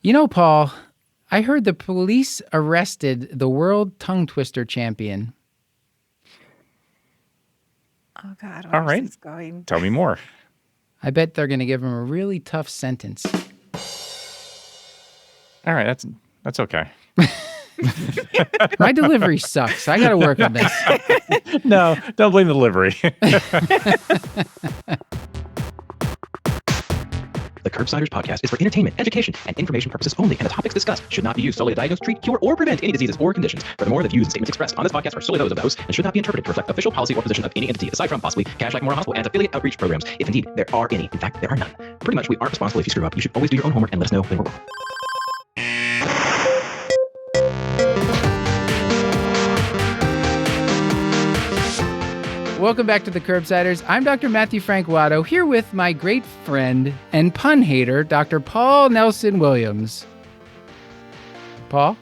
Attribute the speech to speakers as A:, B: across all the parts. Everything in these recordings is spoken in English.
A: You know, Paul, I heard the police arrested the world tongue twister champion.
B: Oh, God,
C: All
B: where's
C: right.
B: this going?
C: Tell me more.
A: I bet they're going to give him a really tough sentence.
C: All right. That's okay.
A: My delivery sucks. I got to work on this.
C: No, don't blame the delivery.
D: The Curbsiders podcast is for entertainment, education, and information purposes only, and the topics discussed should not be used solely to diagnose, treat, cure, or prevent any diseases or conditions. Furthermore, the views and statements expressed on this podcast are solely those of the host and should not be interpreted to reflect official policy or position of any entity, aside from possibly Kashlak Memorial Hospital and its affiliate outreach programs, if indeed there are any. In fact, there are none. Pretty much, we aren't responsible if you screw up. You should always do your own homework and let us know when we're wrong.
A: Welcome back to the Curbsiders. I'm Dr. Matthew Frank Watto, here with my great friend and pun hater, Dr. Paul Nelson Williams. Paul?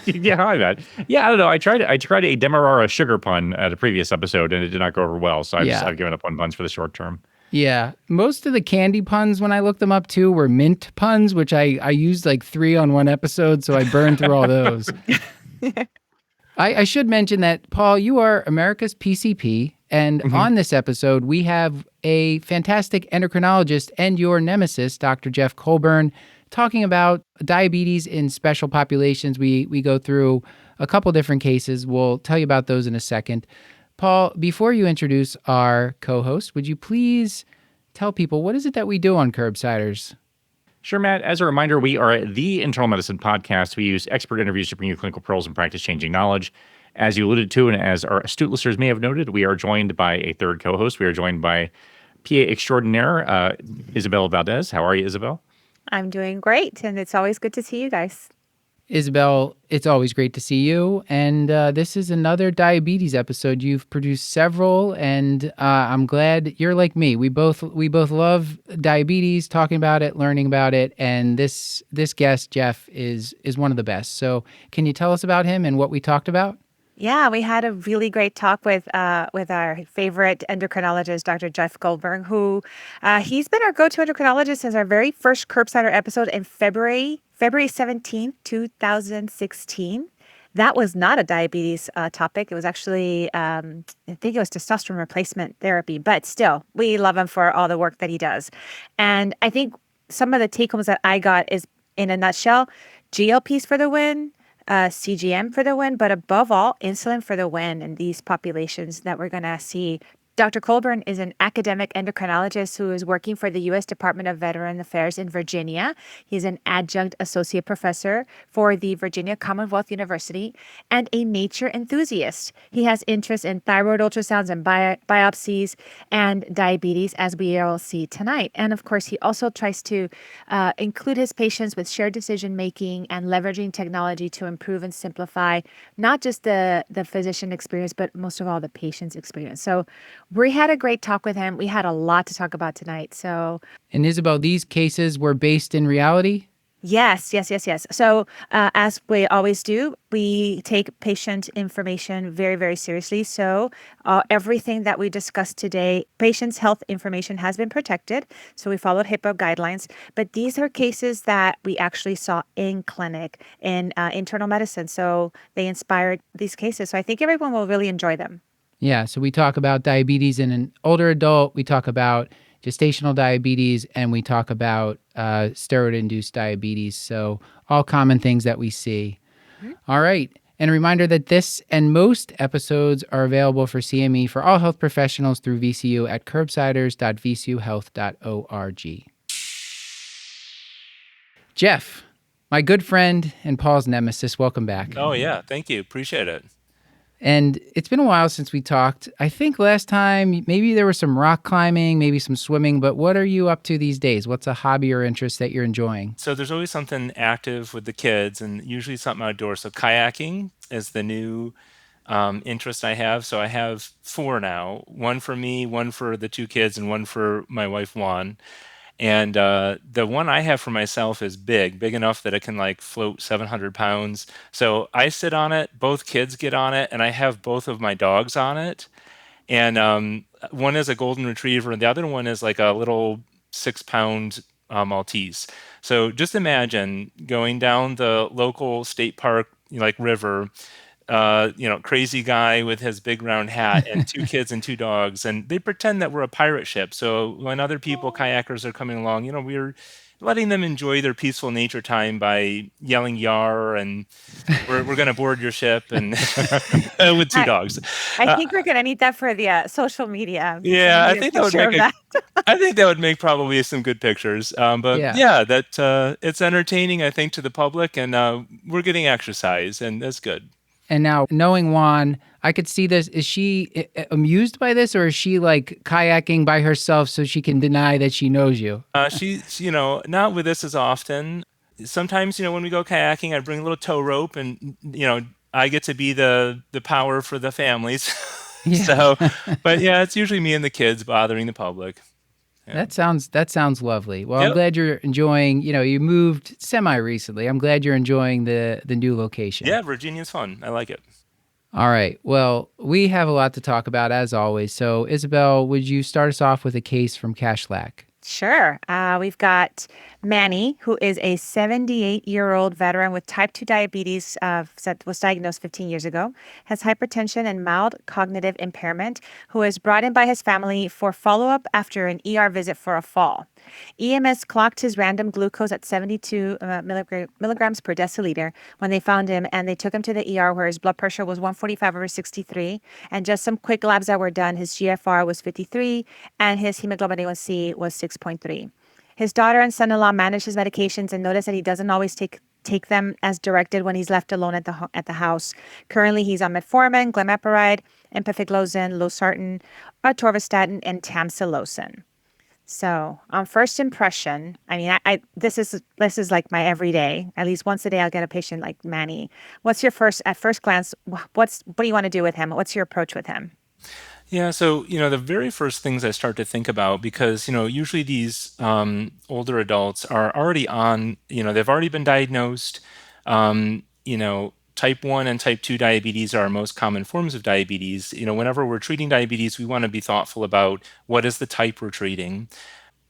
C: Yeah, hi, Matt. Yeah, I don't know. I tried a Demerara sugar pun at a previous episode, and it did not go over well. So I've given up on puns for the short term. Yeah.
A: Most of the candy puns, when I looked them up too, were mint puns, which I used like 3 on one episode, so I burned through all those. I should mention that, Paul, you are America's PCP, and on this episode, we have a fantastic endocrinologist and your nemesis, Dr. Jeff Colburn, talking about diabetes in special populations. We go through a couple different cases. We'll tell you about those in a second. Paul, before you introduce our co-host, would you please tell people what is it that we do on Curbsiders?
C: Sure, Matt. As a reminder, we are the internal medicine podcast. We use expert interviews to bring you clinical pearls and practice-changing knowledge. As you alluded to, and as our astute listeners may have noted, we are joined by a third co-host. We are joined by PA extraordinaire, Isabel Valdez. How are you, Isabel?
B: I'm doing great, and it's always good to see you guys.
A: Isabel, it's always great to see you. And this is another diabetes episode. You've produced several, and I'm glad you're like me. We both love diabetes, talking about it, learning about it. And this guest, Jeff, is one of the best. So can you tell us about him and what we talked about?
B: Yeah, we had a really great talk with our favorite endocrinologist, Dr. Jeff Goldberg, who he's been our go-to endocrinologist since our very first Curbsider episode in February 17th, 2016. That was not a diabetes topic. It was actually, I think it was testosterone replacement therapy, but still, we love him for all the work that he does. And I think some of the take-homes that I got is, in a nutshell, GLPs for the win, CGM for the win, but above all, insulin for the win in these populations that we're going to see. Dr. Colburn is an academic endocrinologist who is working for the U.S. Department of Veteran Affairs in Virginia. He's an adjunct associate professor for the Virginia Commonwealth University and a nature enthusiast. He has interest in thyroid ultrasounds and biopsies and diabetes, as we will see tonight. And of course, he also tries to include his patients with shared decision-making and leveraging technology to improve and simplify not just the physician experience, but most of all, the patient's experience. So we had a great talk with him. We had a lot to talk about tonight.
A: And Isabel, these cases were based in reality?
B: Yes. So as we always do, we take patient information very, very seriously. So everything that we discussed today, patient's health information has been protected. So we followed HIPAA guidelines. But these are cases that we actually saw in clinic in internal medicine. So they inspired these cases. So I think everyone will really enjoy them.
A: Yeah, so we talk about diabetes in an older adult, we talk about gestational diabetes, and we talk about steroid-induced diabetes. So all common things that we see. Mm-hmm. All right. And a reminder that this and most episodes are available for CME for all health professionals through VCU at curbsiders.vcuhealth.org. Jeff, my good friend and Paul's nemesis, welcome back.
E: Oh, yeah. Thank you. Appreciate it.
A: And it's been a while since we talked. I think last time, maybe there was some rock climbing, maybe some swimming, but what are you up to these days? What's a hobby or interest that you're enjoying?
E: So there's always something active with the kids and usually something outdoors. So kayaking is the new interest I have. So I have 4 now, one for me, one for the 2 kids, and one for my wife, Juan. And the one I have for myself is big enough that it can like float 700 pounds. So I sit on it, both kids get on it, and I have both of my dogs on it. And one is a golden retriever, and the other one is like a little 6-pound Maltese. So just imagine going down the local state park, like river, crazy guy with his big round hat and two kids and two dogs, and they pretend that we're a pirate ship. So when other people, kayakers, are coming along, we're letting them enjoy their peaceful nature time by yelling "yar" and we're going to board your ship and with two
B: I,
E: dogs.
B: I think we're gonna need that for the social media.
E: Yeah, I
B: Need a
E: think that would
B: picture
E: make
B: of that.
E: I think that would make probably some good pictures. But
A: Yeah.
E: yeah, that it's entertaining, I think, to the public, and we're getting exercise, and that's good.
A: And now, knowing Juan, I could see this. Is she amused by this, or is she like kayaking by herself so she can deny that she knows you?
E: She's, not with us as often. Sometimes, when we go kayaking, I bring a little tow rope, and I get to be the power for the families.
A: Yeah.
E: So, but yeah, it's usually me and the kids bothering the public. Yeah.
A: That sounds lovely. Well, I'm
E: Yep.
A: glad you're enjoying. You moved semi recently. I'm glad you're enjoying the new location.
E: Yeah, Virginia's fun. I like it.
A: All right. Well, we have a lot to talk about as always. So, Isabel, would you start us off with a case from Kashlak?
B: Sure. We've got Manny, who is a 78-year-old veteran with type 2 diabetes, was diagnosed 15 years ago, has hypertension and mild cognitive impairment, who was brought in by his family for follow-up after an ER visit for a fall. EMS clocked his random glucose at 72 milligrams per deciliter when they found him, and they took him to the ER where his blood pressure was 145/63. And just some quick labs that were done, his GFR was 53 and his hemoglobin A1C was 6.3. His daughter and son-in-law manage his medications and notice that he doesn't always take them as directed when he's left alone at the house. Currently, he's on metformin, glimepiride, empagliflozin, losartan, atorvastatin, and tamsulosin. So, on first impression, I mean, I this is like my everyday. At least once a day, I'll get a patient like Manny. What's your at first glance? What do you want to do with him? What's your approach with him?
E: Yeah, so the very first things I start to think about, because usually these older adults are already on, they've already been diagnosed. Type 1 and type 2 diabetes are our most common forms of diabetes. Whenever we're treating diabetes, we want to be thoughtful about what is the type we're treating.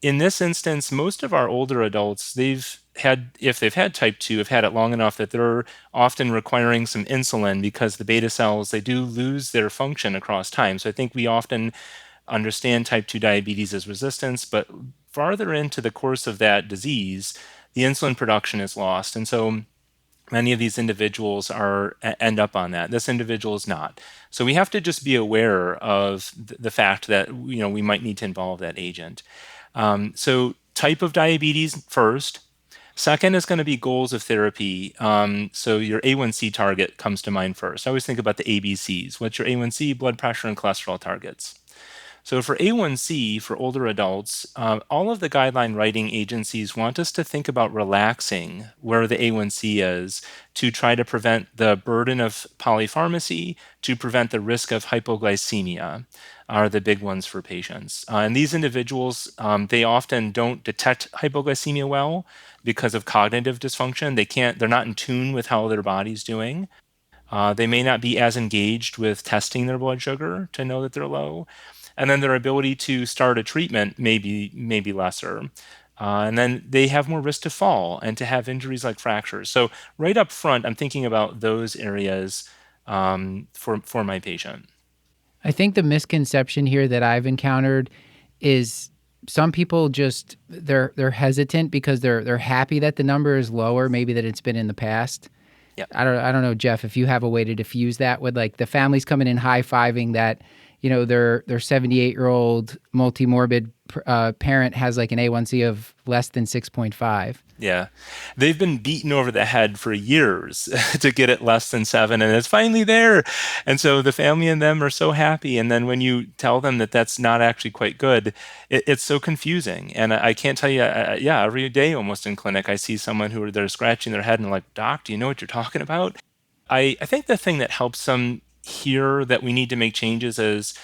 E: In this instance, most of our older adults, if they've had type 2, have had it long enough that they're often requiring some insulin because the beta cells, they do lose their function across time. So I think we often understand type 2 diabetes as resistance, but farther into the course of that disease, the insulin production is lost. And so many of these individuals end up on that. This individual is not. So we have to just be aware of the fact that we might need to involve that agent. So type of diabetes first. Second is going to be goals of therapy. So your A1C target comes to mind first. I always think about the ABCs. What's your A1C, blood pressure, and cholesterol targets? So for A1C, for older adults, all of the guideline writing agencies want us to think about relaxing where the A1C is to try to prevent the burden of polypharmacy, to prevent the risk of hypoglycemia are the big ones for patients. And these individuals, they often don't detect hypoglycemia well because of cognitive dysfunction. They're not in tune with how their body's doing. They may not be as engaged with testing their blood sugar to know that they're low. And then their ability to start a treatment may be lesser. And then they have more risk to fall and to have injuries like fractures. So right up front, I'm thinking about those areas for my patient.
A: I think the misconception here that I've encountered is some people just they're hesitant because they're happy that the number is lower, maybe that it's been in the past.
E: Yep.
A: I don't know, Jeff, if you have a way to diffuse that with like the families coming in high-fiving that their 78-year-old multi-morbid parent has like an A1C of less than 6.5.
E: Yeah. They've been beaten over the head for years to get it less than 7, and it's finally there. And so the family and them are so happy. And then when you tell them that that's not actually quite good, it's so confusing. And I can't tell you, every day almost in clinic, I see someone they're scratching their head and like, Doc, do you know what you're talking about? I think the thing that helps them hear that we need to make changes is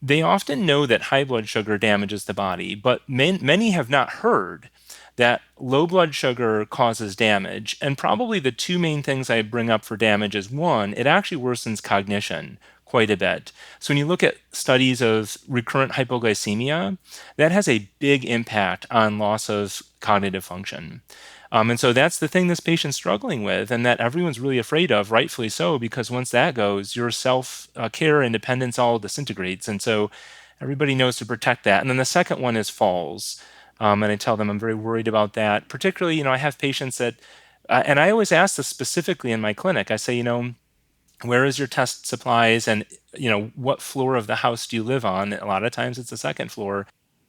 E: they often know that high blood sugar damages the body, but many have not heard that low blood sugar causes damage. And probably the two main things I bring up for damage is one, it actually worsens cognition quite a bit. So when you look at studies of recurrent hypoglycemia, that has a big impact on loss of cognitive function. And so that's the thing this patient's struggling with, and that everyone's really afraid of, rightfully so, because once that goes, your self-care and dependence all disintegrates. And so everybody knows to protect that. And then the second one is falls. And I tell them I'm very worried about that. Particularly, I have patients that, and I always ask this specifically in my clinic. I say, where is your test supplies, and what floor of the house do you live on? A lot of times it's the second floor.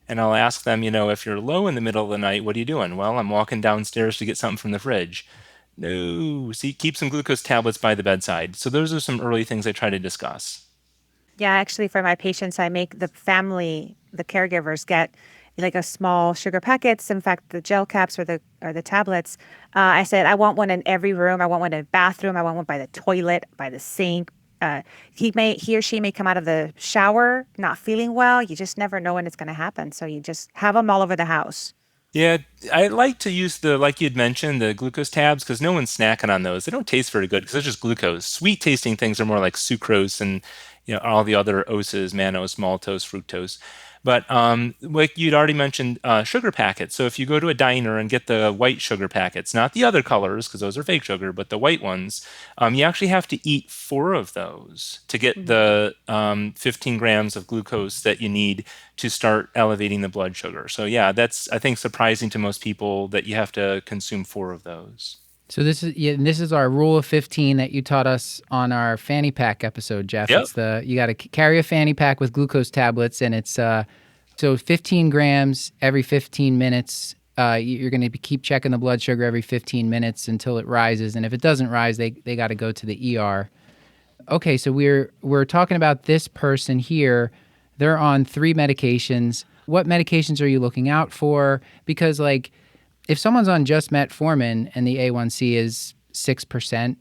E: And I'll ask them, if you're low in the middle of the night, what are you doing? Well, I'm walking downstairs to get something from the fridge. No, see, keep some glucose tablets by the bedside. So those are some early things I try to discuss.
B: Yeah, actually, for my patients, I make the caregivers get like a small sugar packets. In fact, the gel caps or the tablets. I said I want one in every room. I want one in the bathroom. I want one by the toilet, by the sink. He or she may come out of the shower not feeling well. You just never know when it's going to happen. So you just have them all over the house.
E: Yeah, I like to use like you'd mentioned, the glucose tabs, because no one's snacking on those. They don't taste very good because they're just glucose. Sweet tasting things are more like sucrose and all the other oses, mannose, maltose, fructose. But like you'd already mentioned, sugar packets. So if you go to a diner and get the white sugar packets, not the other colors because those are fake sugar, but the white ones, you actually have to eat 4 of those to get the 15 grams of glucose that you need to start elevating the blood sugar. So yeah, that's, I think, surprising to most people that you have to consume 4 of those.
A: So this is our rule of 15 that you taught us on our fanny pack episode, Jeff.
E: Yep.
A: It's you got to carry a fanny pack with glucose tablets, and it's so 15 grams every 15 minutes. You're going to keep checking the blood sugar every 15 minutes until it rises, and if it doesn't rise, they got to go to the ER. Okay, so we're talking about this person here. They're on 3 medications. What medications are you looking out for? Because if someone's on just metformin and the A1C is 6%,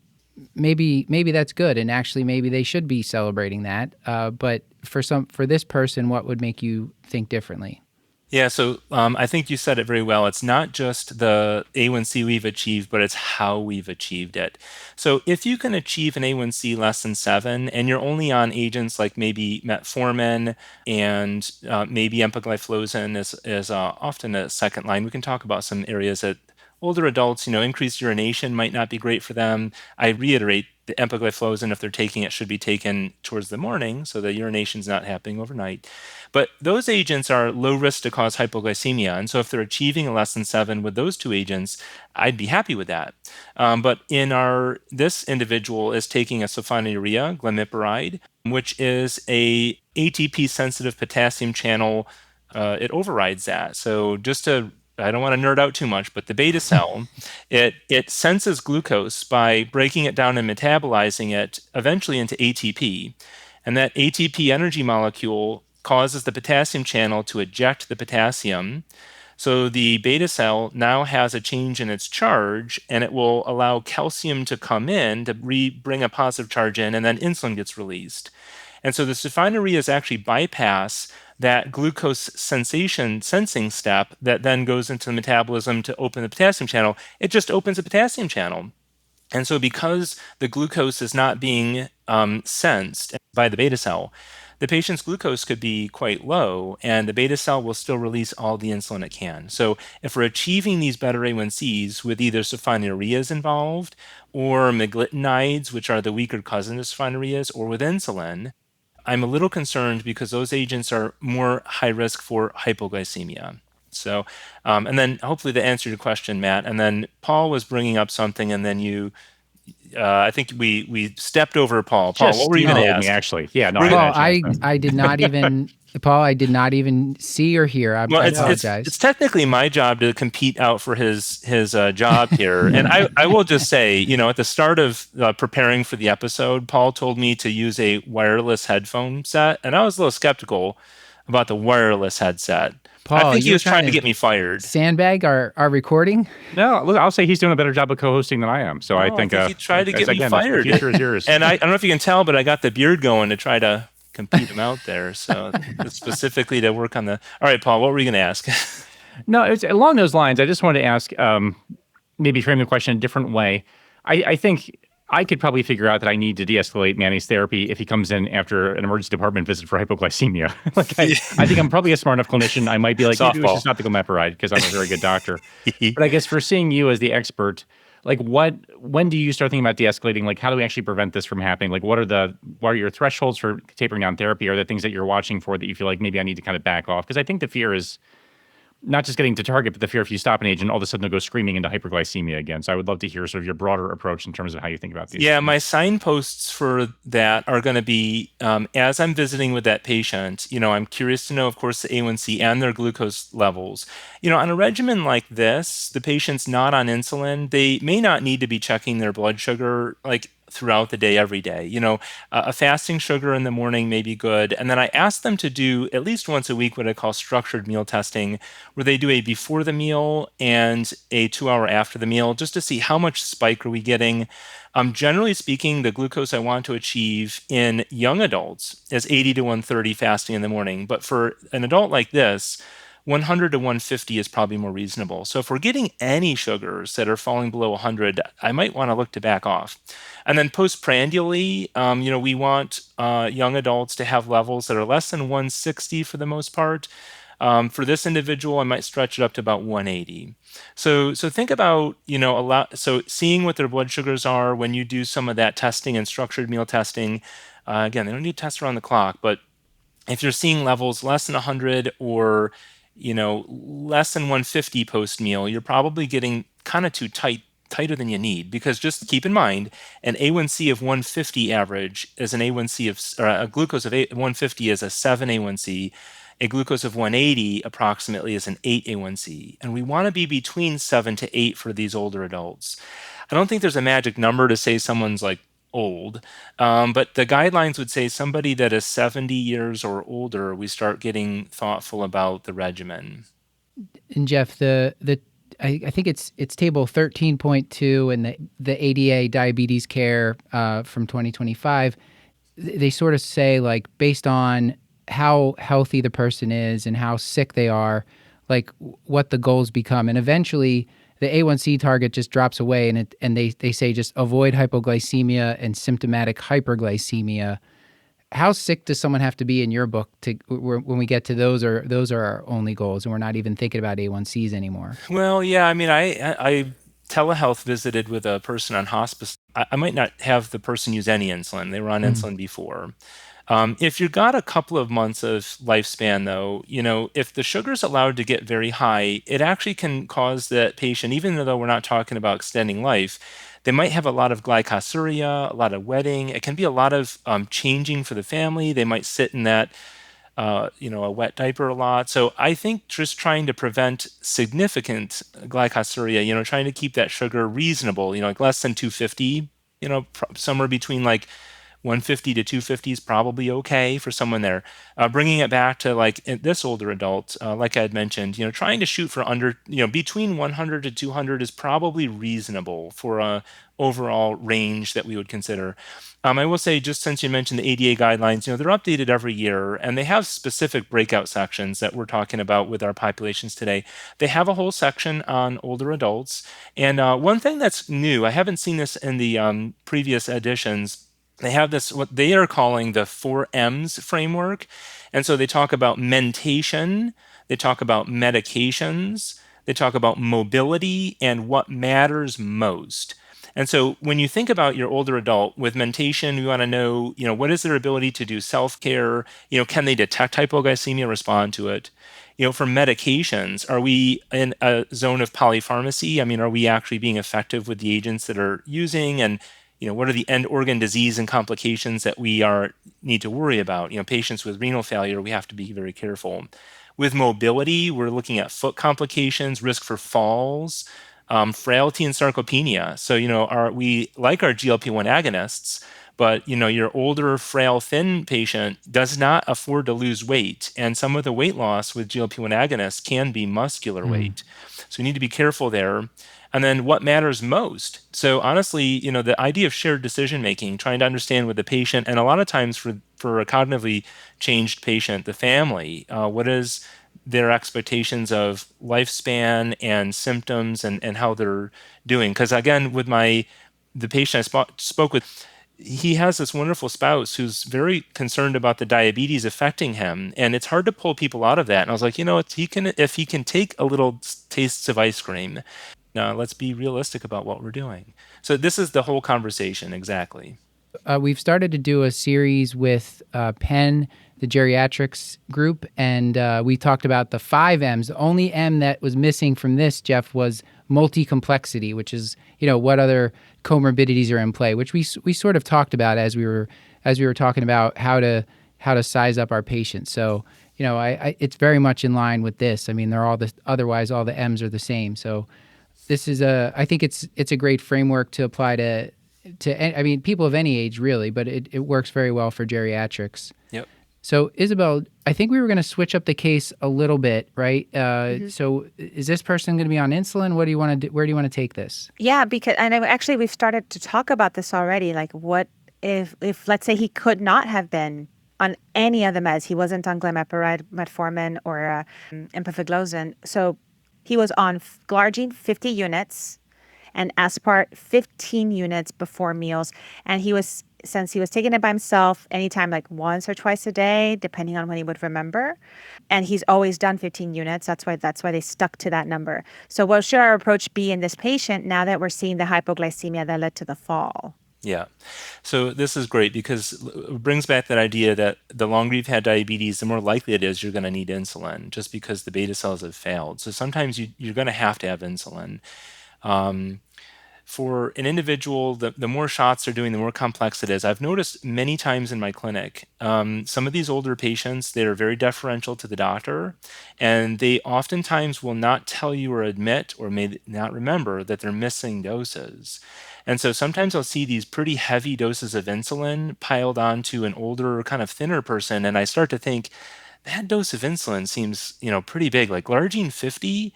A: maybe that's good, and actually maybe they should be celebrating that. But for this person, what would make you think differently?
E: Yeah, so I think you said it very well. It's not just the A1C we've achieved, but it's how we've achieved it. So if you can achieve an A1C less than 7, and you're only on agents like maybe metformin and maybe empagliflozin is often a second line. We can talk about some areas that older adults, increased urination might not be great for them. I reiterate, the empagliflozin, if they're taking it, should be taken towards the morning so the urination's not happening overnight. But those agents are low risk to cause hypoglycemia. And so if they're achieving a less than 7 with those 2 agents, I'd be happy with that. But this individual is taking a sulfonylurea, glimepiride, which is a ATP-sensitive potassium channel. It overrides that. So I don't want to nerd out too much, but the beta cell, it senses glucose by breaking it down and metabolizing it eventually into ATP. And that ATP energy molecule causes the potassium channel to eject the potassium. So the beta cell now has a change in its charge, and it will allow calcium to come in to bring a positive charge in, and then insulin gets released. And so the sulfonylureas actually bypass that glucose sensing step that then goes into the metabolism to open the potassium channel. It just opens the potassium channel. And so because the glucose is not being sensed by the beta cell, the patient's glucose could be quite low, and the beta cell will still release all the insulin it can. So if we're achieving these better A1Cs with either sulfonylureas involved or meglitinides, which are the weaker cousin of sulfonylureas, or with insulin, I'm a little concerned because those agents are more high risk for hypoglycemia. So, and then hopefully to answer your question, Matt, and then Paul was bringing up something, and then I think we stepped over Paul. Paul, what were you going to ask?
C: Me, actually. Yeah, no,
A: Paul, I did not even Paul, I did not even see or hear. I apologize.
E: It's technically my job to compete out for his job here. And I will just say, at the start of preparing for the episode, Paul told me to use a wireless headphone set, and I was a little skeptical about the wireless headset.
A: Paul,
E: I think he was trying to get me fired.
A: Sandbag our recording?
C: No, look, I'll say he's doing a better job of co-hosting than I am. So I think
E: he tried to get me fired.
C: The future is yours.
E: And I don't know if you can tell, but I got the beard going to try to compete him out there. So specifically to work on the. All right, Paul, what were you going to ask?
C: No, it's along those lines. I just wanted to ask, maybe frame the question a different way. I think I could probably figure out that I need to de-escalate Manny's therapy if he comes in after an emergency department visit for hypoglycemia. I think I'm probably a smart enough clinician. I might be like, maybe we should
E: Softball.
C: stop the gomeprazole because I'm a very good doctor. But I guess for seeing you as the expert, like when do you start thinking about de-escalating? Like, how do we actually prevent this from happening? Like, what are your thresholds for tapering down therapy? Are there things that you're watching for that you feel like maybe I need to kind of back off? Because I think the fear is not just getting to target, but the fear if you stop an agent, all of a sudden they'll go screaming into hyperglycemia again. So I would love to hear sort of your broader approach in terms of how you think about these.
E: Yeah, my signposts for that are going to be as I'm visiting with that patient, I'm curious to know, of course, the A1C and their glucose levels. On a regimen like this, the patient's not on insulin. They may not need to be checking their blood sugar like throughout the day, every day. A fasting sugar in the morning may be good. And then I ask them to do at least once a week what I call structured meal testing, where they do a before the meal and a 2 hour after the meal, just to see how much spike are we getting. Generally speaking, the glucose I want to achieve in young adults is 80 to 130 fasting in the morning. But for an adult like this, 100 to 150 is probably more reasonable. So if we're getting any sugars that are falling below 100, I might want to look to back off. And then postprandially, we want young adults to have levels that are less than 160 for the most part. For this individual, I might stretch it up to about 180. So think about, a lot. So seeing what their blood sugars are when you do some of that testing and structured meal testing. Again, they don't need to test around the clock, but if you're seeing levels less than 100 or less than 150 post meal, you're probably getting kind of too tighter than you need, because just keep in mind an A1C of 150 average is an A1C of, or a glucose of 150 is a 7 A1C. A glucose of 180 approximately is an 8 A1C, and we want to be between 7 to 8 for these older adults. I don't think there's a magic number to say someone's like old, but the guidelines would say somebody that is 70 years or older, we start getting thoughtful about the regimen.
A: And Jeff, I think it's table 13.2 and the ADA diabetes care from 2025. They sort of say, like, based on how healthy the person is and how sick they are, like what the goals become. And eventually the A1C target just drops away, and they say just avoid hypoglycemia and symptomatic hyperglycemia. How sick does someone have to be in your book when we get to those are our only goals, and we're not even thinking about A1Cs anymore?
E: Well, yeah, I mean, I telehealth visited with a person on hospice. I might not have the person use any insulin. They were on insulin before. If you've got a couple of months of lifespan, though, if the sugar's allowed to get very high, it actually can cause that patient, even though we're not talking about extending life, they might have a lot of glycosuria, a lot of wetting. It can be a lot of changing for the family. They might sit in that, a wet diaper a lot. So I think just trying to prevent significant glycosuria, trying to keep that sugar reasonable, like less than 250, somewhere between like 150 to 250 is probably okay for someone there. Bringing it back to like this older adult, like I had mentioned, trying to shoot for under, between 100 to 200 is probably reasonable for a overall range that we would consider. I will say, just since you mentioned the ADA guidelines, they're updated every year, and they have specific breakout sections that we're talking about with our populations today. They have a whole section on older adults. And one thing that's new, I haven't seen this in the previous editions. They have this, what they are calling the 4Ms framework. And so they talk about mentation, they talk about medications, they talk about mobility, and what matters most. And so when you think about your older adult with mentation, you want to know, what is their ability to do self-care? Can they detect hypoglycemia, respond to it? For medications, are we in a zone of polypharmacy? I mean, are we actually being effective with the agents that are using? And what are the end organ disease and complications that we need to worry about? Patients with renal failure, we have to be very careful. With mobility, we're looking at foot complications, risk for falls, frailty and sarcopenia. So, we like our GLP-1 agonists, but, your older, frail, thin patient does not afford to lose weight. And some of the weight loss with GLP-1 agonists can be muscular weight. So we need to be careful there. And then what matters most? So honestly, the idea of shared decision making, trying to understand with the patient, and a lot of times for a cognitively changed patient, the family, what is their expectations of lifespan and symptoms and how they're doing. Because again, with my the patient I spoke with, he has this wonderful spouse who's very concerned about the diabetes affecting him, and it's hard to pull people out of that. And I was like, if he can take a little tastes of ice cream, now let's be realistic about what we're doing. So this is the whole conversation exactly.
A: We've started to do a series with Penn, the geriatrics group, and we talked about the 5 M's. The only M that was missing from this, Jeff, was multi-complexity, which is, what other comorbidities are in play, which we sort of talked about as we were talking about how to size up our patients. So, it's very much in line with this. I mean, otherwise all the M's are the same. So this is I think it's a great framework to apply to people of any age, really, but it works very well for geriatrics.
E: Yep.
A: So, Isabel, I think we were going to switch up the case a little bit, right? So is this person going to be on insulin? What do you want to do? Where do you want to take this?
B: Yeah, because actually we've started to talk about this already. Like, what if let's say he could not have been on any of the meds? He wasn't on glimepiride, metformin, or empagliflozin. So he was on glargine 50 units and aspart 15 units before meals. And since he was taking it by himself anytime, like once or twice a day, depending on when he would remember. And he's always done 15 units. That's why they stuck to that number. So what should our approach be in this patient now that we're seeing the hypoglycemia that led to the fall?
E: Yeah. So this is great because it brings back that idea that the longer you've had diabetes, the more likely it is you're going to need insulin just because the beta cells have failed. So sometimes you're going to have insulin. For an individual, the more shots they're doing, the more complex it is. I've noticed many times in my clinic, some of these older patients, they are very deferential to the doctor, and they oftentimes will not tell you or admit or may not remember that they're missing doses. And so sometimes I'll see these pretty heavy doses of insulin piled onto an older, kind of thinner person, and I start to think, that dose of insulin seems, pretty big. Like glargine 50,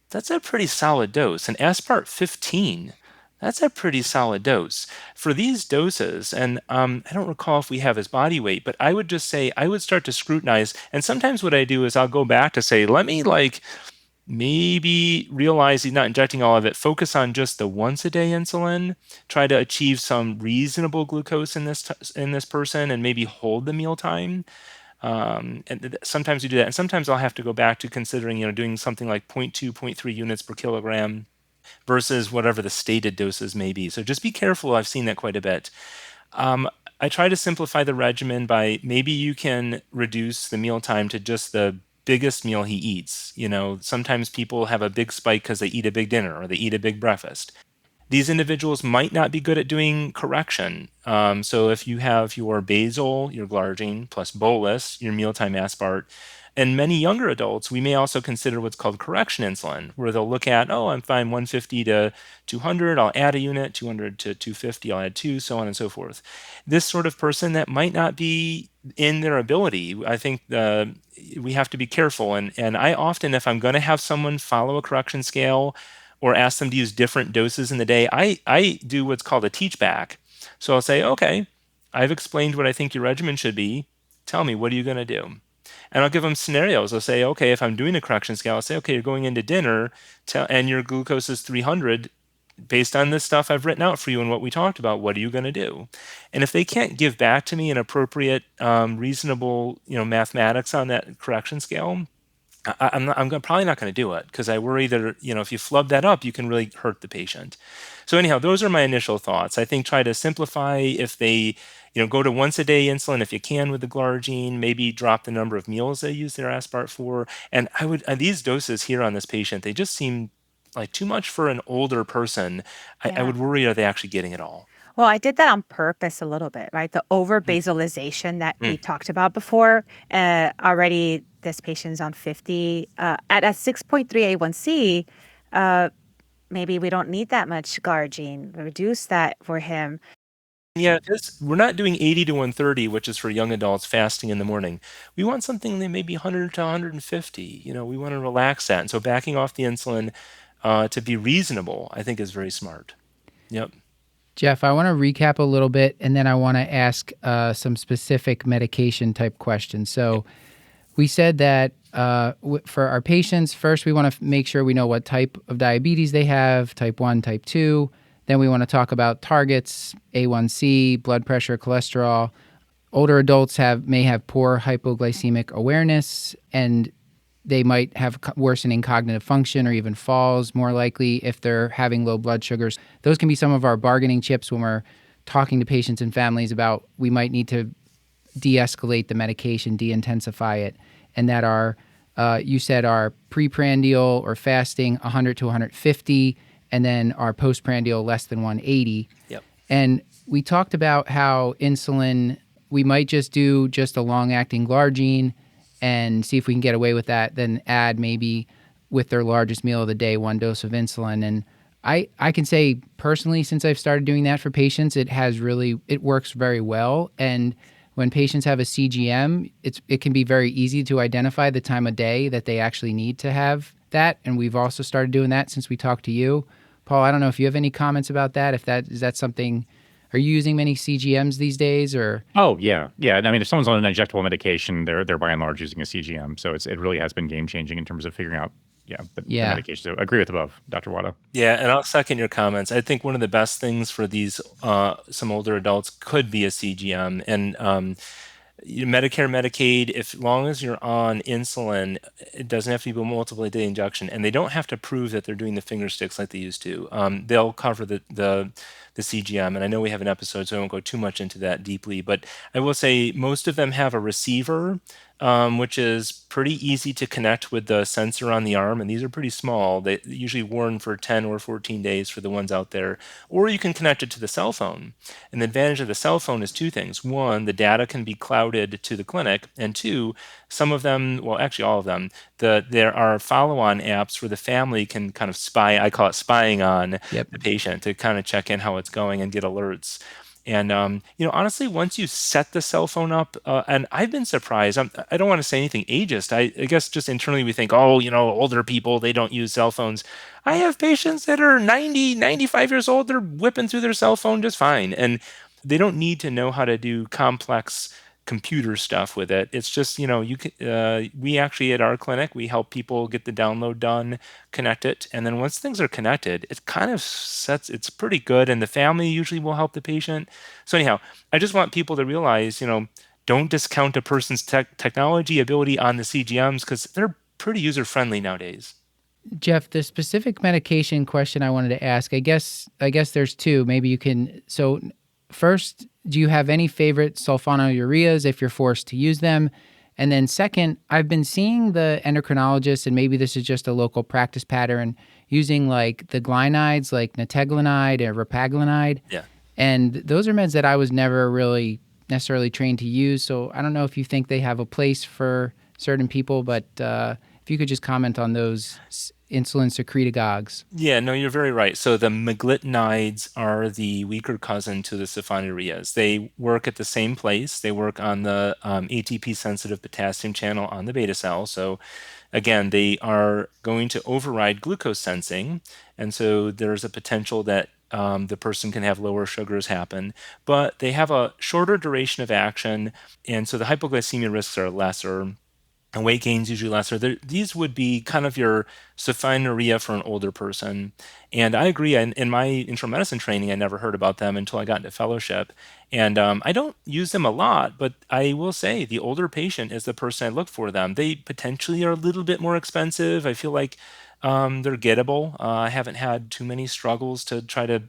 E: that's a pretty solid dose. And aspart 15, that's a pretty solid dose. For these doses, and I don't recall if we have his body weight, but I would just say I would start to scrutinize. And sometimes what I do is I'll go back to say, let me maybe realize he's not injecting all of it, focus on just the once a day insulin, try to achieve some reasonable glucose in this person, and maybe hold the meal time. And sometimes we do that. And sometimes I'll have to go back to considering, doing something like 0.2, 0.3 units per kilogram versus whatever the stated doses may be. So just be careful. I've seen that quite a bit. I try to simplify the regimen by maybe you can reduce the meal time to just the biggest meal he eats. Sometimes people have a big spike because they eat a big dinner or they eat a big breakfast. These individuals might not be good at doing correction. So if you have your basal, your glargine, plus bolus, your mealtime aspart, and many younger adults, we may also consider what's called correction insulin, where they'll look at, I'm fine, 150 to 200, I'll add a unit, 200 to 250, I'll add 2, so on and so forth. This sort of person, that might not be in their ability. I think we have to be careful. And I often, if I'm going to have someone follow a correction scale or ask them to use different doses in the day, I do what's called a teach back. So I'll say, okay, I've explained what I think your regimen should be. Tell me, what are you going to do? And I'll give them scenarios. I'll say, okay, if I'm doing a correction scale, I'll say, okay, you're going into dinner and your glucose is 300. Based on this stuff I've written out for you and what we talked about, what are you going to do? And if they can't give back to me an appropriate, reasonable, mathematics on that correction scale, I'm probably not going to do it because I worry that, if you flub that up, you can really hurt the patient. So anyhow, those are my initial thoughts. I think try to simplify. If they, go to once a day insulin if you can with the glargine, maybe drop the number of meals they use their aspart for. And these doses here on this patient, they just seem like too much for an older person. I would worry, are they actually getting it all?
B: Well, I did that on purpose a little bit, right? The over basalization that we talked about before. Already, this patient's on 50 at a 6.3 A1C. Maybe we don't need that much glargine. Reduce that for him.
E: Yeah, we're not doing 80 to 130, which is for young adults fasting in the morning. We want something that may be 100 to 150. We want to relax that. And so backing off the insulin to be reasonable, I think, is very smart. Yep.
A: Jeff, I want to recap a little bit, and then I want to ask some specific medication type questions. So we said that for our patients, first we want to make sure we know what type of diabetes they have, type 1, type 2, Then we want to talk about targets, A1C, blood pressure, cholesterol. Older adults may have poor hypoglycemic awareness, and they might have worsening cognitive function or even falls, more likely if they're having low blood sugars. Those can be some of our bargaining chips when we're talking to patients and families about we might need to de-escalate the medication, de-intensify it, and that you said our preprandial or fasting 100 to 150, and then our postprandial less than 180.
E: Yep.
A: And we talked about how insulin, we might just do just a long-acting glargine and see if we can get away with that, then add maybe with their largest meal of the day 1 dose of insulin. And I can say personally, since I've started doing that for patients, it works very well. And when patients have a CGM, it can be very easy to identify the time of day that they actually need to have that. And we've also started doing that since we talked to you. Paul, I don't know if you have any comments about that. Is that something, are you using many CGMs these days or?
C: Oh, yeah. Yeah. I mean, if someone's on an injectable medication, they're by and large using a CGM. So it really has been game changing in terms of figuring out the medication. So I agree with above, Dr. Wada.
E: Yeah, and I'll second your comments. I think one of the best things for these some older adults could be a CGM. And Medicare, Medicaid, as long as you're on insulin, it doesn't have to be a multiple day injection, and they don't have to prove that they're doing the finger sticks like they used to. They'll cover the CGM, and I know we have an episode, so I won't go too much into that deeply. But I will say most of them have a receiver, which is pretty easy to connect with the sensor on the arm, and these are pretty small. They usually worn for 10 or 14 days for the ones out there. Or you can connect it to the cell phone. And the advantage of the cell phone is two things. One, the data can be clouded to the clinic, and two, some of them, well, actually all of them, there are follow-on apps where the family can kind of spy, I call it spying on the patient to kind of check in how it's going and get alerts. And, honestly, once you set the cell phone up, and I've been surprised, I don't want to say anything ageist. I guess just internally we think, older people, they don't use cell phones. I have patients that are 90, 95 years old. They're whipping through their cell phone just fine. And they don't need to know how to do complex computer stuff with it. It's just, we actually at our clinic, we help people get the download done, connect it. And then once things are connected, it kind of it's pretty good. And the family usually will help the patient. So anyhow, I just want people to realize, don't discount a person's technology ability on the CGMs because they're pretty user-friendly nowadays.
A: Jeff, the specific medication question I wanted to ask, I guess there's two. Maybe you can, so first, do you have any favorite sulfonylureas if you're forced to use them? And then second, I've been seeing the endocrinologist, and maybe this is just a local practice pattern, using like the glinides, like nateglinide or repaglinide.
E: Yeah.
A: And those are meds that I was never really necessarily trained to use. So I don't know if you think they have a place for certain people, but if you could just comment on those insulin secretagogues.
E: Yeah, no, you're very right. So the meglitinides are the weaker cousin to the sulfonylureas. They work at the same place. They work on the ATP-sensitive potassium channel on the beta cell. So again, they are going to override glucose sensing. And so there's a potential that the person can have lower sugars happen. But they have a shorter duration of action. And so the hypoglycemia risks are lesser. And weight gain's usually lesser. These would be kind of your sulfonylurea for an older person. And I agree, in my internal medicine training, I never heard about them until I got into fellowship. And I don't use them a lot, but I will say the older patient is the person I look for them. They potentially are a little bit more expensive. I feel like they're gettable. I haven't had too many struggles to try to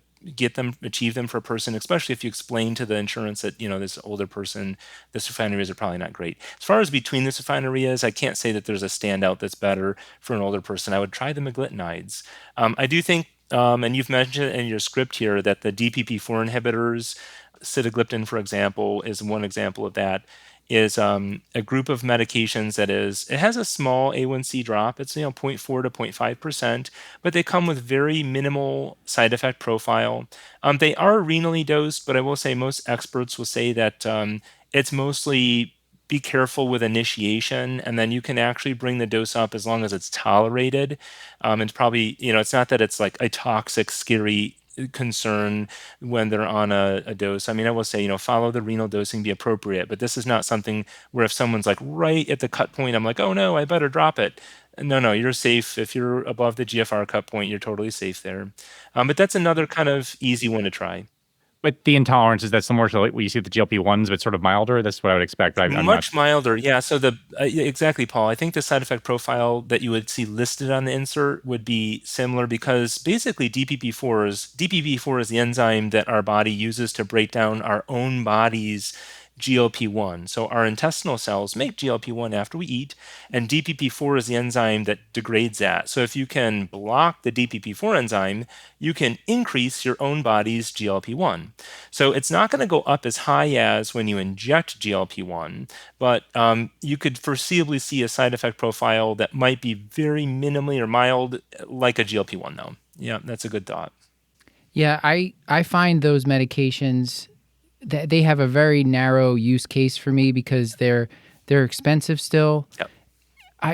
E: achieve them for a person, especially if you explain to the insurance that, this older person, the sulfonylureas are probably not great. As far as between the sulfonylureas, I can't say that there's a standout that's better for an older person. I would try the meglitinides. I do think, and you've mentioned in your script here, that the DPP-4 inhibitors, sitagliptin, for example, is one example of that, is a group of medications it has a small A1C drop. It's 0.4 to 0.5%, but they come with very minimal side effect profile. They are renally dosed, but I will say most experts will say that it's mostly be careful with initiation, and then you can actually bring the dose up as long as it's tolerated. It's probably, it's not that it's like a toxic, scary concern when they're on a dose. I mean, I will say, follow the renal dosing, be appropriate, but this is not something where if someone's like right at the cut point, I'm like, oh no, I better drop it. No, you're safe. If you're above the GFR cut point, you're totally safe there. But that's another kind of easy one to try.
C: But the intolerance, is that similar to like what you see with the GLP-1s, but sort of milder? That's what I would expect. But I'm not.
E: Much milder, yeah. So yeah, exactly, Paul. I think the side effect profile that you would see listed on the insert would be similar because basically DPP4 is the enzyme that our body uses to break down our own body's GLP-1. So our intestinal cells make GLP-1 after we eat, and DPP4 is the enzyme that degrades that. So if you can block the DPP4 enzyme, you can increase your own body's GLP-1. So it's not going to go up as high as when you inject GLP-1, but you could foreseeably see a side effect profile that might be very minimally or mild, like a GLP-1 though. Yeah, that's a good thought.
A: Yeah, I find those medications that they have a very narrow use case for me because they're expensive still.
E: Yep.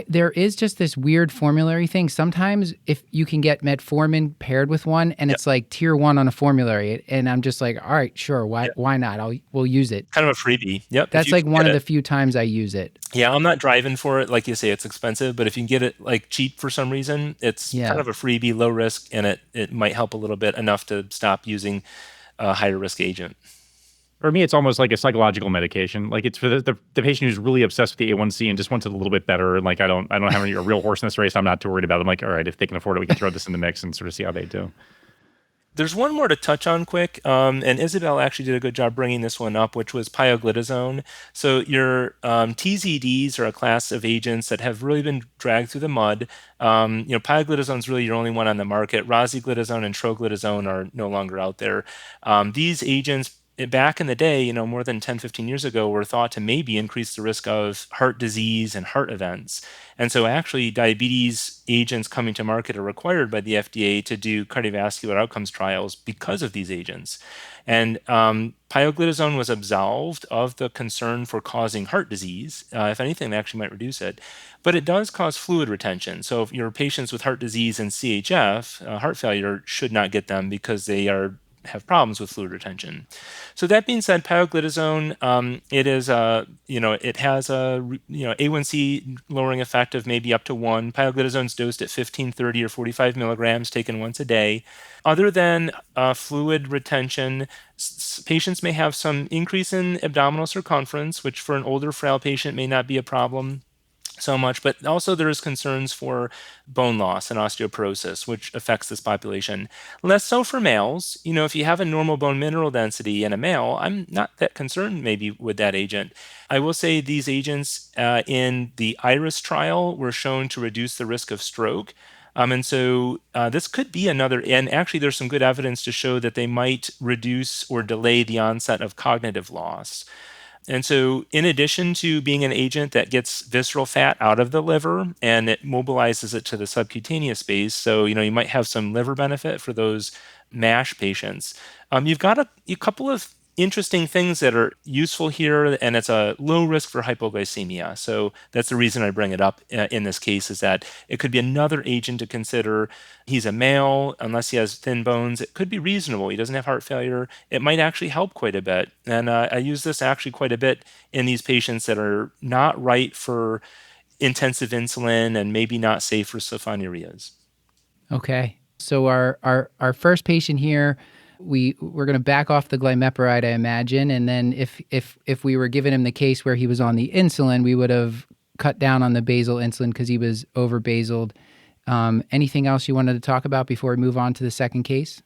A: There is just this weird formulary thing. Sometimes if you can get metformin paired with one and it's like tier 1 on a formulary, and I'm just like, all right, sure, why not? We'll use it.
E: Kind of a freebie. Yep.
A: That's like one of the few times I use it.
E: Yeah, I'm not driving for it. Like you say, it's expensive, but if you can get it like cheap for some reason, it's kind of a freebie, low risk, and it might help a little bit, enough to stop using a higher risk agent.
C: For me, it's almost like a psychological medication. Like it's for the patient who's really obsessed with the A1C and just wants it a little bit better. And like I don't have a real horse in this race. I'm not too worried about it. I'm like, all right, if they can afford it, we can throw this in the mix and sort of see how they do.
E: There's one more to touch on quick, and Isabel actually did a good job bringing this one up, which was pioglitazone. So your TZDs are a class of agents that have really been dragged through the mud. Pioglitazone is really your only one on the market. Rosiglitazone and troglitazone are no longer out there. These agents, back in the day, more than 10, 15 years ago, were thought to maybe increase the risk of heart disease and heart events. And so actually diabetes agents coming to market are required by the FDA to do cardiovascular outcomes trials because of these agents. And pioglitazone was absolved of the concern for causing heart disease. If anything, it actually might reduce it. But it does cause fluid retention. So if your patients with heart disease and CHF, heart failure, should not get them because they have problems with fluid retention. So that being said, pioglitazone, it has a A1C lowering effect of maybe up to 1. Pioglitazone is dosed at 15, 30, or 45 milligrams, taken once a day. Other than fluid retention, patients may have some increase in abdominal circumference, which for an older, frail patient may not be a problem so much, but also there is concerns for bone loss and osteoporosis, which affects this population. Less so for males. If you have a normal bone mineral density in a male, I'm not that concerned maybe with that agent. I will say these agents in the IRIS trial were shown to reduce the risk of stroke. And so this could be another, and actually there's some good evidence to show that they might reduce or delay the onset of cognitive loss. And so in addition to being an agent that gets visceral fat out of the liver and it mobilizes it to the subcutaneous space, so you might have some liver benefit for those MASH patients. You've got a couple of interesting things that are useful here, and it's a low risk for hypoglycemia. So that's the reason I bring it up in this case, is that it could be another agent to consider. He's a male, unless he has thin bones, it could be reasonable. He doesn't have heart failure. It might actually help quite a bit. And I use this actually quite a bit in these patients that are not right for intensive insulin and maybe not safe for sulfonylureas.
A: Okay. So our first patient here, we're going to back off the glimepiride, I imagine, and then if we were giving him the case where he was on the insulin, we would have cut down on the basal insulin because he was over basaled. Anything else you wanted to talk about before we move on to the second case?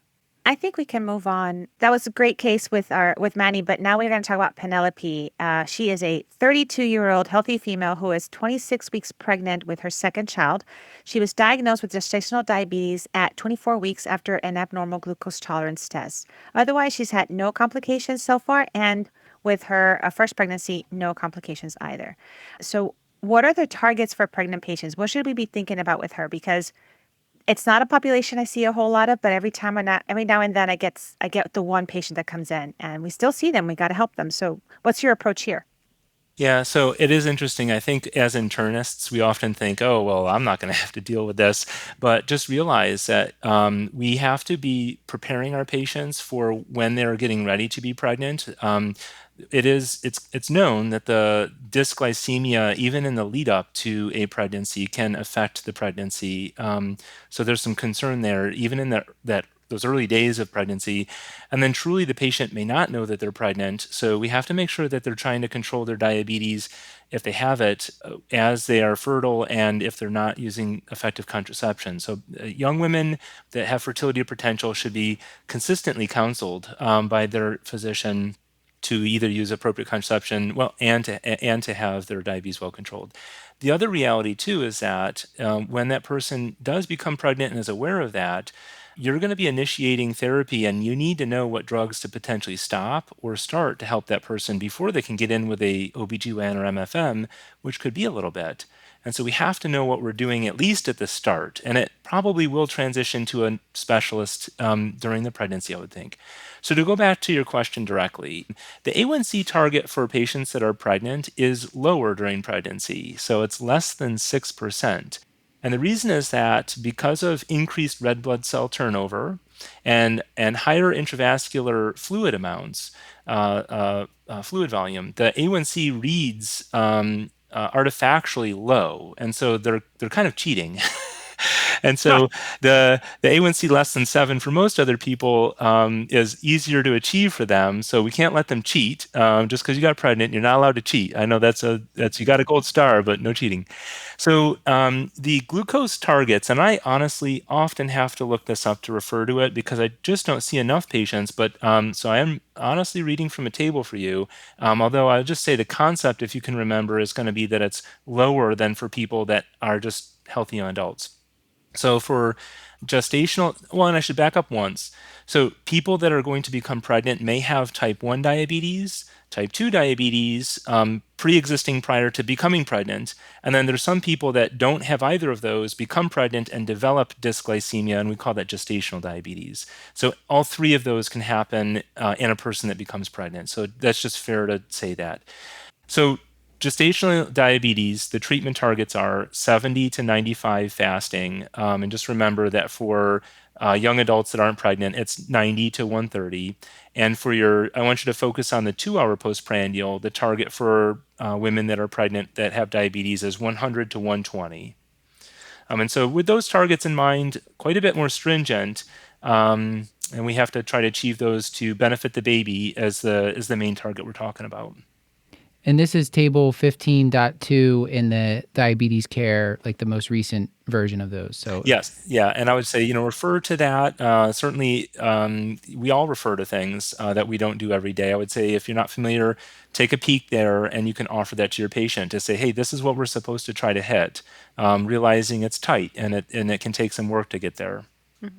B: I think we can move on. That was a great case with Manny, but now we're going to talk about Penelope. She is a 32-year-old healthy female who is 26 weeks pregnant with her second child. She was diagnosed with gestational diabetes at 24 weeks after an abnormal glucose tolerance test. Otherwise, she's had no complications so far, and with her first pregnancy, no complications either. So what are the targets for pregnant patients? What should we be thinking about with her? Because it's not a population I see a whole lot of, but every now and then I get the one patient that comes in, and we still see them. We got to help them. So what's your approach here?
E: Yeah, so it is interesting. I think as internists, we often think, oh, well, I'm not going to have to deal with this. But just realize that we have to be preparing our patients for when they're getting ready to be pregnant. It's known that the dysglycemia, even in the lead up to a pregnancy, can affect the pregnancy. So there's some concern there, even in that those early days of pregnancy. And then truly the patient may not know that they're pregnant. So we have to make sure that they're trying to control their diabetes if they have it as they are fertile and if they're not using effective contraception. So young women that have fertility potential should be consistently counseled by their physician to either use appropriate contraception, well, and to have their diabetes well controlled. The other reality too is that when that person does become pregnant and is aware of that, you're going to be initiating therapy and you need to know what drugs to potentially stop or start to help that person before they can get in with a OBGYN or MFM, which could be a little bit. And so we have to know what we're doing at least at the start. And it probably will transition to a specialist during the pregnancy, I would think. So to go back to your question directly, the A1C target for patients that are pregnant is lower during pregnancy. So it's less than 6%. And the reason is that because of increased red blood cell turnover and higher intravascular fluid amounts, fluid volume, the A1C reads artifactually low, and so they're kind of cheating. And so the A1C less than 7 for most other people is easier to achieve for them. So we can't let them cheat. Just because you got pregnant, you're not allowed to cheat. I know that's you got a gold star, but no cheating. So the glucose targets, and I honestly often have to look this up to refer to it because I just don't see enough patients. But so I am honestly reading from a table for you. Although I'll just say the concept, if you can remember, is going to be that it's lower than for people that are just healthy young adults. So for gestational, well, and I should back up once. So people that are going to become pregnant may have type 1 diabetes, type 2 diabetes, pre-existing prior to becoming pregnant. And then there's some people that don't have either of those, become pregnant and develop dysglycemia, and we call that gestational diabetes. So all three of those can happen in a person that becomes pregnant. So that's just fair to say that. So gestational diabetes, the treatment targets are 70 to 95 fasting. And just remember that for young adults that aren't pregnant, it's 90 to 130. And for I want you to focus on the 2-hour postprandial. The target for women that are pregnant that have diabetes is 100 to 120. And so with those targets in mind, quite a bit more stringent. And we have to try to achieve those to benefit the baby as the main target we're talking about.
A: And this is table 15.2 in the diabetes care, like the most recent version of those. So
E: yes, yeah, and I would say refer to that. Certainly, we all refer to things that we don't do every day. I would say if you're not familiar, take a peek there, and you can offer that to your patient to say, hey, this is what we're supposed to try to hit, realizing it's tight and it can take some work to get there.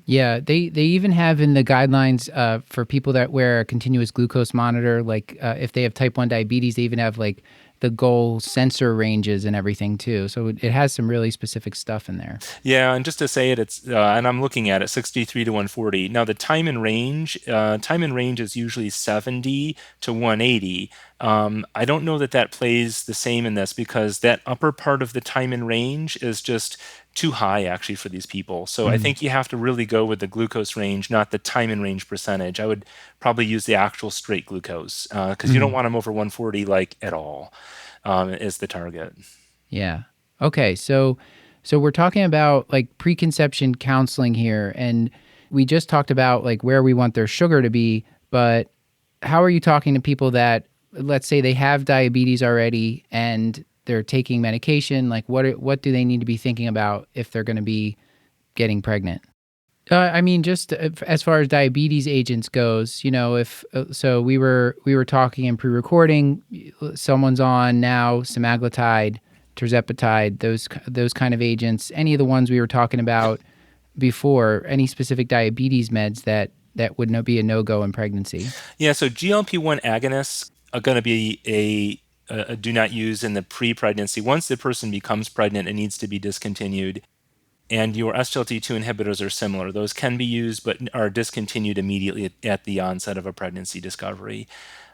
A: Yeah, they even have in the guidelines for people that wear a continuous glucose monitor, like if they have type 1 diabetes, they even have like the goal sensor ranges and everything too. So it has some really specific stuff in there.
E: Yeah, and just to say it, it's and I'm looking at it, 63 to 140. Now the time in range is usually 70 to 180. I don't know that plays the same in this because that upper part of the time in range is just too high actually for these people. So I think you have to really go with the glucose range, not the time in range percentage. I would probably use the actual straight glucose because you don't want them over 140 like at all is the target.
A: Yeah. Okay. So we're talking about like preconception counseling here, and we just talked about like where we want their sugar to be, but how are you talking to people that, let's say they have diabetes already and they're taking medication? Like what do they need to be thinking about if they're going to be getting pregnant? I mean, just as far as diabetes agents goes, if so, we were talking in pre-recording. Someone's on now semaglutide, tirzepatide, those kind of agents. Any of the ones we were talking about before, any specific diabetes meds that would be a no-go in pregnancy?
E: Yeah, so GLP-1 agonists are going to be a do not use in the pre-pregnancy. Once the person becomes pregnant, it needs to be discontinued. And your SGLT2 inhibitors are similar. Those can be used but are discontinued immediately at the onset of a pregnancy discovery.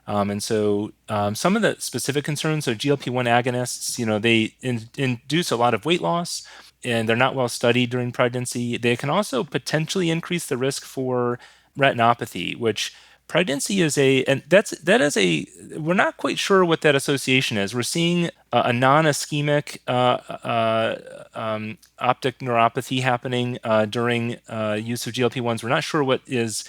E: And so some of the specific concerns, so GLP-1 agonists, they induce a lot of weight loss, and they're not well studied during pregnancy. They can also potentially increase the risk for retinopathy, which pregnancy is we're not quite sure what that association is. We're seeing a non-ischemic optic neuropathy happening during use of GLP-1s. We're not sure what is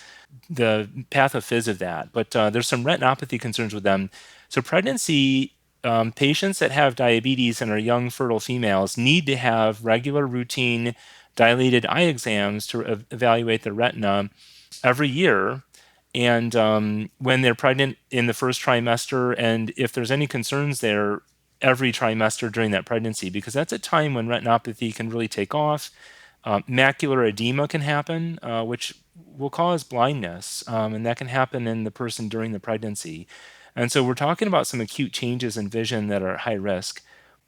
E: the pathophys of that, but there's some retinopathy concerns with them. So pregnancy patients that have diabetes and are young fertile females need to have regular routine dilated eye exams to evaluate the retina every year. And when they're pregnant in the first trimester, and if there's any concerns there, every trimester during that pregnancy, because that's a time when retinopathy can really take off. Macular edema can happen, which will cause blindness, and that can happen in the person during the pregnancy. And so we're talking about some acute changes in vision that are high risk.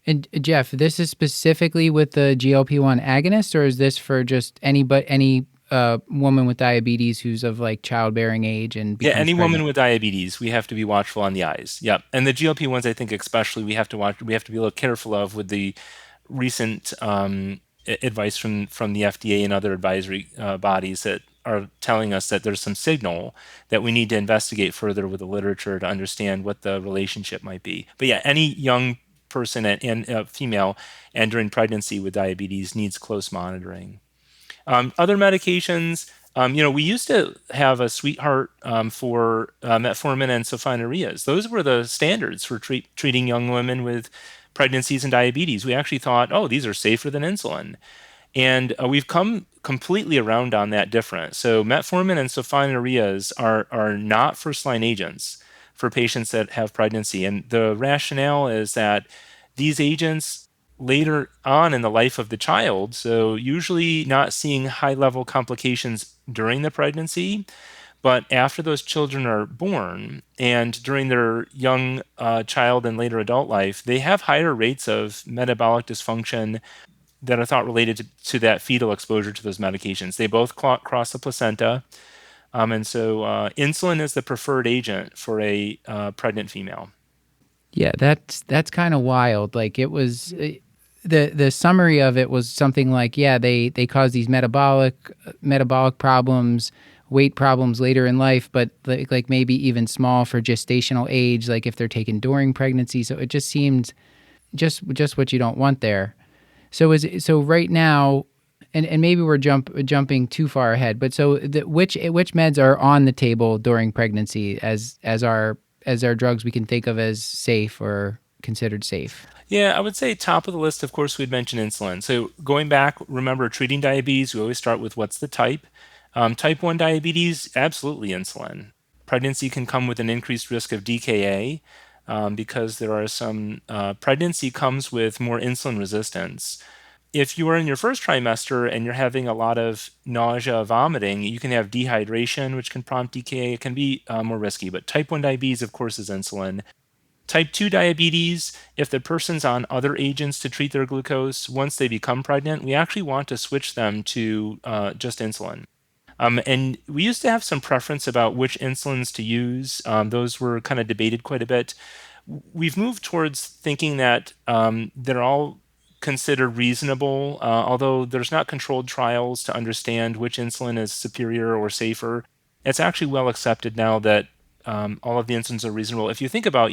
A: And Jeff, this is specifically with the GLP-1 agonist, or is this for just any woman with diabetes who's of like childbearing age and becomes
E: any
A: pregnant?
E: woman with diabetes, we have to be watchful on the eyes. Yep. And the GLP-1s, I think especially, we have to be a little careful of with the recent advice from the FDA and other advisory bodies that are telling us that there's some signal that we need to investigate further with the literature to understand what the relationship might be. But yeah, any young person and female and during pregnancy with diabetes needs close monitoring. Other medications, we used to have a sweetheart for metformin and sulfonylureas. Those were the standards for treating young women with pregnancies and diabetes. We actually thought, oh, these are safer than insulin. And we've come completely around on that difference. So metformin and sulfonylureas are not first-line agents for patients that have pregnancy. And the rationale is that these agents later on in the life of the child, so usually not seeing high-level complications during the pregnancy, but after those children are born and during their young child and later adult life, they have higher rates of metabolic dysfunction that are thought related to that fetal exposure to those medications. They both cross the placenta. And so insulin is the preferred agent for a pregnant female.
A: Yeah, that's kind of wild. Like it was, the summary of it was something like, yeah, they cause these metabolic problems, weight problems later in life, but like maybe even small for gestational age, like if they're taken during pregnancy. So it just seemed just what you don't want there. So right now, and maybe we're jumping too far ahead, but so which meds are on the table during pregnancy as our drugs we can think of as safe or considered safe?
E: Yeah, I would say top of the list, of course, we'd mention insulin. So going back, remember treating diabetes, we always start with what's the type. Type 1 diabetes, absolutely insulin. Pregnancy can come with an increased risk of DKA because there are some, pregnancy comes with more insulin resistance. If you are in your first trimester and you're having a lot of nausea, vomiting, you can have dehydration, which can prompt DKA. It can be more risky, but type 1 diabetes, of course, is insulin. Type 2 diabetes, if the person's on other agents to treat their glucose, once they become pregnant, we actually want to switch them to just insulin. And we used to have some preference about which insulins to use. Those were kind of debated quite a bit. We've moved towards thinking that they're all considered reasonable, although there's not controlled trials to understand which insulin is superior or safer. It's actually well accepted now that all of the insulins are reasonable. If you think about,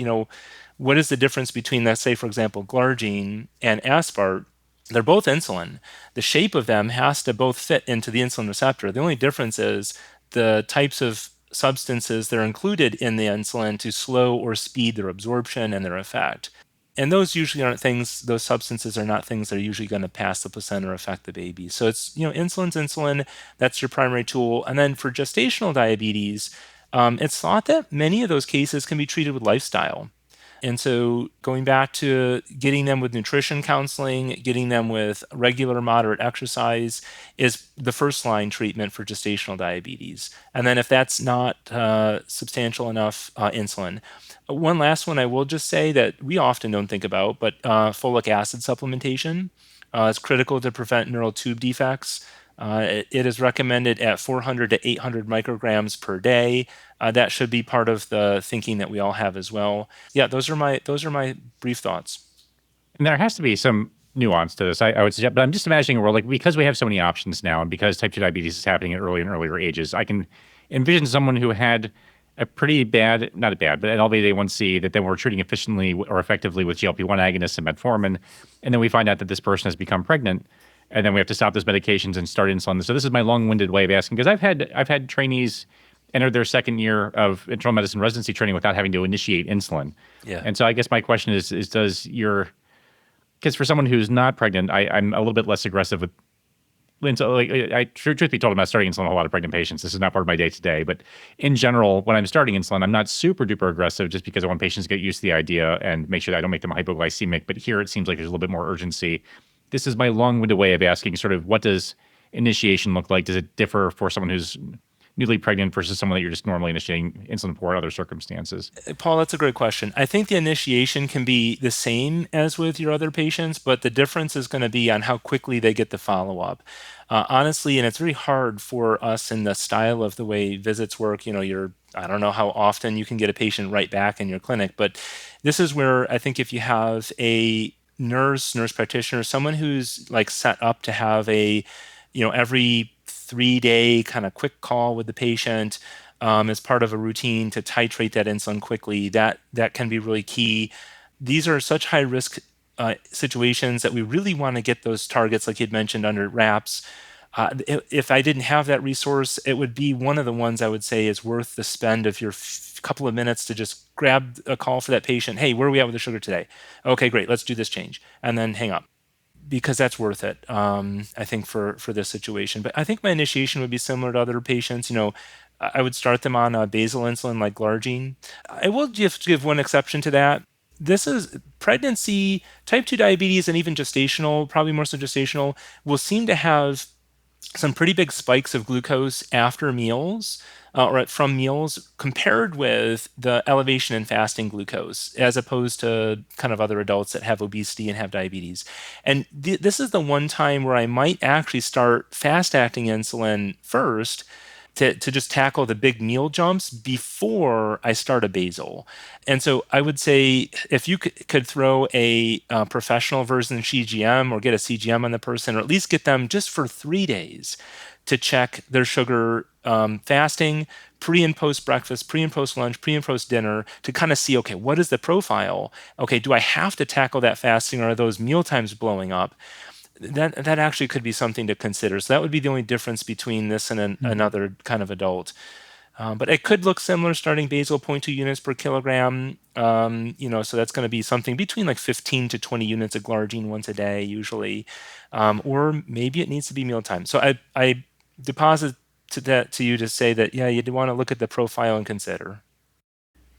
E: what is the difference between, let's say, for example, glargine and aspart? They're both insulin. The shape of them has to both fit into the insulin receptor. The only difference is the types of substances that are included in the insulin to slow or speed their absorption and their effect. And those usually aren't things, those substances are not things that are usually going to pass the placenta or affect the baby. So it's, insulin's insulin, that's your primary tool. And then for gestational diabetes, it's thought that many of those cases can be treated with lifestyle. And so going back to getting them with nutrition counseling, getting them with regular moderate exercise is the first line treatment for gestational diabetes. And then if that's not substantial enough, insulin. One last one I will just say that we often don't think about, but folic acid supplementation is critical to prevent neural tube defects. It is recommended at 400 to 800 micrograms per day. That should be part of the thinking that we all have as well. Yeah, those are my brief thoughts.
C: And there has to be some nuance to this, I would suggest. But I'm just imagining a world like, because we have so many options now, and because type 2 diabetes is happening at earlier and earlier ages, I can envision someone who had a pretty bad, not a bad, but an elevated A1C that then we're treating efficiently or effectively with GLP-1 agonists and metformin. And then we find out that this person has become pregnant. And then we have to stop those medications and start insulin. So this is my long-winded way of asking, because I've had trainees enter their second year of internal medicine residency training without having to initiate insulin.
E: Yeah.
C: And so I guess my question is does your, because for someone who's not pregnant, I'm a little bit less aggressive with insulin. Like, truth be told, I'm not starting insulin on a lot of pregnant patients. This is not part of my day to day. But in general, when I'm starting insulin, I'm not super duper aggressive, just because I want patients to get used to the idea and make sure that I don't make them hypoglycemic. But here it seems like there's a little bit more urgency. This is my long-winded way of asking sort of, what does initiation look like? Does it differ for someone who's newly pregnant versus someone that you're just normally initiating insulin for in other circumstances?
E: Paul, that's a great question. I think the initiation can be the same as with your other patients, but the difference is going to be on how quickly they get the follow-up. Honestly, and it's very hard for us in the style of the way visits work. I don't know how often you can get a patient right back in your clinic, but this is where I think if you have a nurse practitioner, someone who's like set up to have a, every 3-day kind of quick call with the patient as part of a routine to titrate that insulin quickly, that can be really key. These are such high risk situations that we really want to get those targets, like you'd mentioned, under wraps. If I didn't have that resource, it would be one of the ones I would say is worth the spend of your couple of minutes to just grab a call for that patient. Hey, where are we at with the sugar today? Okay, great. Let's do this change. And then hang up, because that's worth it, I think, for this situation. But I think my initiation would be similar to other patients. I would start them on basal insulin like glargine. I will just give one exception to that. This is pregnancy, type 2 diabetes, and even gestational, probably more so gestational, will seem to have some pretty big spikes of glucose after meals or from meals, compared with the elevation in fasting glucose, as opposed to kind of other adults that have obesity and have diabetes. And this is the one time where I might actually start fast-acting insulin first to just tackle the big meal jumps before I start a basal. And so I would say, if you could throw a professional version of CGM, or get a CGM on the person, or at least get them just for 3 days to check their sugar fasting, pre and post breakfast, pre and post lunch, pre and post dinner, to kind of see, okay, what is the profile? Okay, do I have to tackle that fasting, or are those meal times blowing up? That actually could be something to consider. So that would be the only difference between this and another kind of adult. But it could look similar, starting basal 0.2 units per kilogram. So that's going to be something between like 15 to 20 units of glargine once a day, usually. Or maybe it needs to be mealtime. So I deposit to you to say that, yeah, you'd want to look at the profile and consider.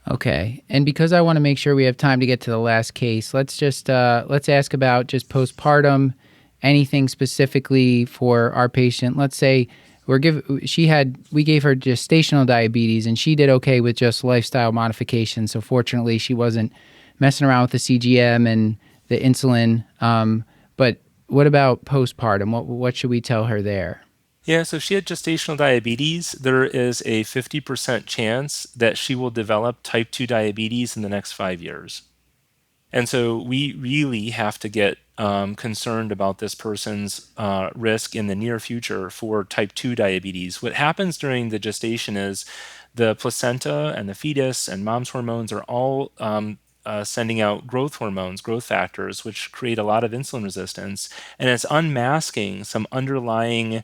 A: Okay. And because I want to make sure we have time to get to the last case, let's ask about just postpartum, anything specifically for our patient. Let's say we gave her gestational diabetes, and she did okay with just lifestyle modifications. So fortunately, she wasn't messing around with the CGM and the insulin. But what about postpartum? What should we tell her there?
E: Yeah, so if she had gestational diabetes, there is a 50% chance that she will develop type 2 diabetes in the next 5 years. And so we really have to get concerned about this person's risk in the near future for type 2 diabetes. What happens during the gestation is the placenta and the fetus and mom's hormones are all sending out growth hormones, growth factors, which create a lot of insulin resistance. And it's unmasking some underlying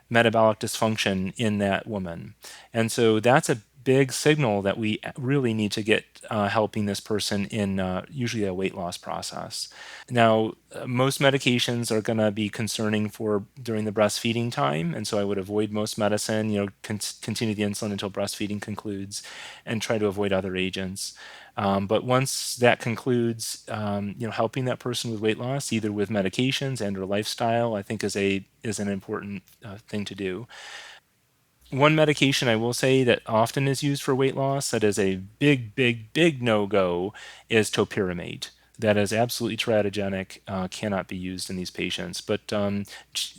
E: metabolic dysfunction in that woman. And so that's a big signal that we really need to get helping this person in usually a weight loss process. Now, most medications are going to be concerning for during the breastfeeding time, and so I would avoid most medicine, continue the insulin until breastfeeding concludes, and try to avoid other agents. But once that concludes, helping that person with weight loss, either with medications and or lifestyle, I think is an important thing to do. One medication I will say that often is used for weight loss that is a big, big, big no-go is topiramate. that is absolutely teratogenic, cannot be used in these patients. But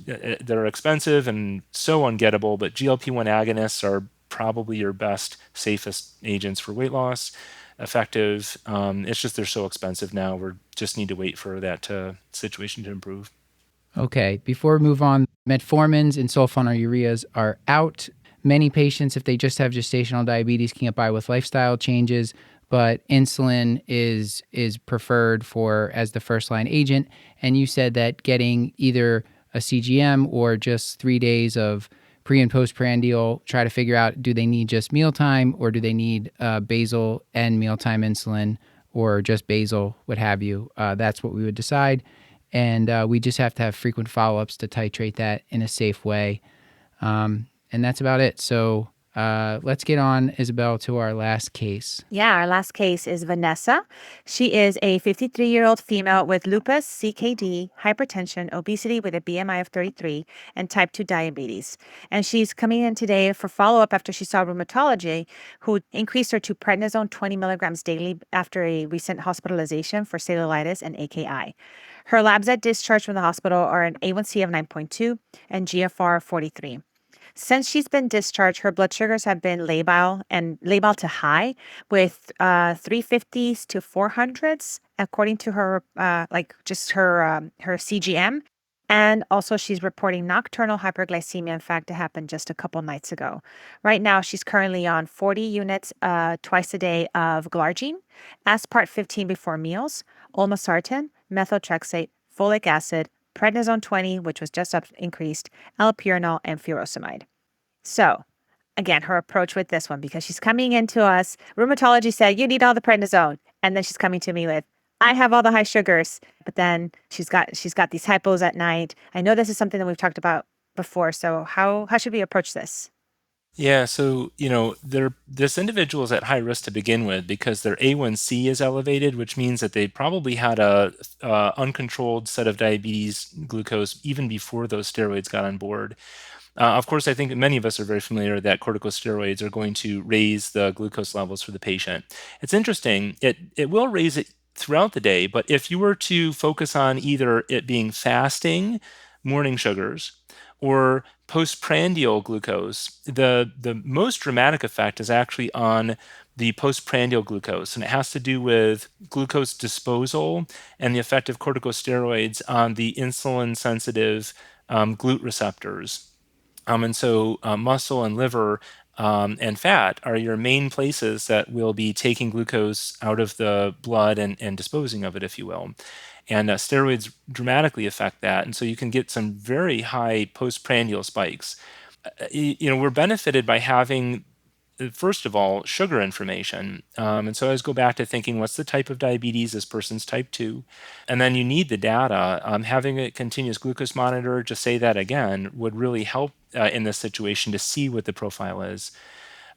E: they're expensive and so ungettable, but GLP-1 agonists are probably your best, safest agents for weight loss, effective. It's just they're so expensive now. We just need to wait for that situation to improve.
A: Okay, before we move on, metformins and sulfonylureas are out. Many patients, if they just have gestational diabetes, can get by with lifestyle changes, but insulin is preferred for as the first line agent. And you said that getting either a CGM or just 3 days of pre and postprandial, try to figure out, do they need just mealtime or do they need basal and mealtime insulin or just basal, what have you. That's what we would decide. And we just have to have frequent follow-ups to titrate that in a safe way. And that's about it. So let's get on, Isabel, to our last case.
B: Yeah, our last case is Vanessa. She is a 53-year-old female with lupus, CKD, hypertension, obesity with a BMI of 33, and type 2 diabetes. And she's coming in today for follow-up after she saw rheumatology, who increased her to prednisone 20 milligrams daily after a recent hospitalization for cellulitis and AKI. Her labs at discharge from the hospital are an A1C of 9.2 and GFR 43. Since she's been discharged, her blood sugars have been labile to high with 350s to 400s, according to her, her CGM. And also she's reporting nocturnal hyperglycemia. In fact, it happened just a couple nights ago. Right now, she's currently on 40 units twice a day of glargine, aspart 15 before meals, olmesartan, methotrexate, folic acid, prednisone 20, which was just increased, allopurinol, and furosemide. So, again, her approach with this one, because she's coming into us, rheumatology said, you need all the prednisone. And then she's coming to me with, I have all the high sugars, but then she's got these hypos at night. I know this is something that we've talked about before. So how should we approach this?
E: Yeah, so this individual is at high risk to begin with because their A1C is elevated, which means that they probably had a uncontrolled set of diabetes glucose even before those steroids got on board. Of course, I think many of us are very familiar that corticosteroids are going to raise the glucose levels for the patient. It's interesting; it will raise it throughout the day, but if you were to focus on either it being fasting, morning sugars, or postprandial glucose, the most dramatic effect is actually on the postprandial glucose, and it has to do with glucose disposal and the effect of corticosteroids on the insulin-sensitive GLUT receptors. And so muscle and liver and fat are your main places that will be taking glucose out of the blood and disposing of it, if you will. And steroids dramatically affect that. And so you can get some very high postprandial spikes. We're benefited by having, first of all, sugar information. And so I always go back to thinking, what's the type of diabetes? This person's type 2. And then you need the data. Having a continuous glucose monitor, just say that again, would really help in this situation to see what the profile is.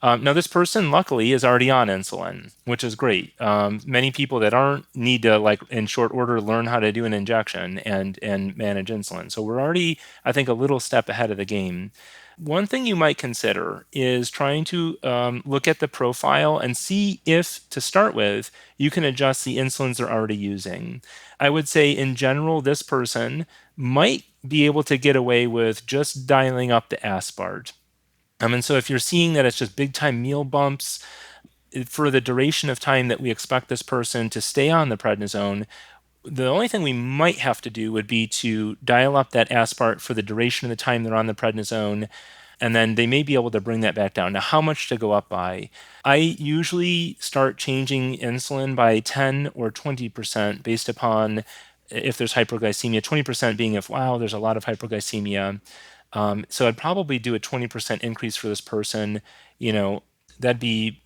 E: Now, this person, luckily, is already on insulin, which is great. Many people that aren't need to, like, in short order, learn how to do an injection and manage insulin. So we're already, I think, a little step ahead of the game. One thing you might consider is trying to look at the profile and see if, to start with, you can adjust the insulins they're already using. I would say, in general, this person might be able to get away with just dialing up the aspart. And so if you're seeing that it's just big time meal bumps for the duration of time that we expect this person to stay on the prednisone, the only thing we might have to do would be to dial up that aspart for the duration of the time they're on the prednisone, and then they may be able to bring that back down. Now, how much to go up by? I usually start changing insulin by 10 or 20% based upon if there's hyperglycemia, 20% being if, wow, there's a lot of hyperglycemia. So I'd probably do a 20% increase for this person. That'd be,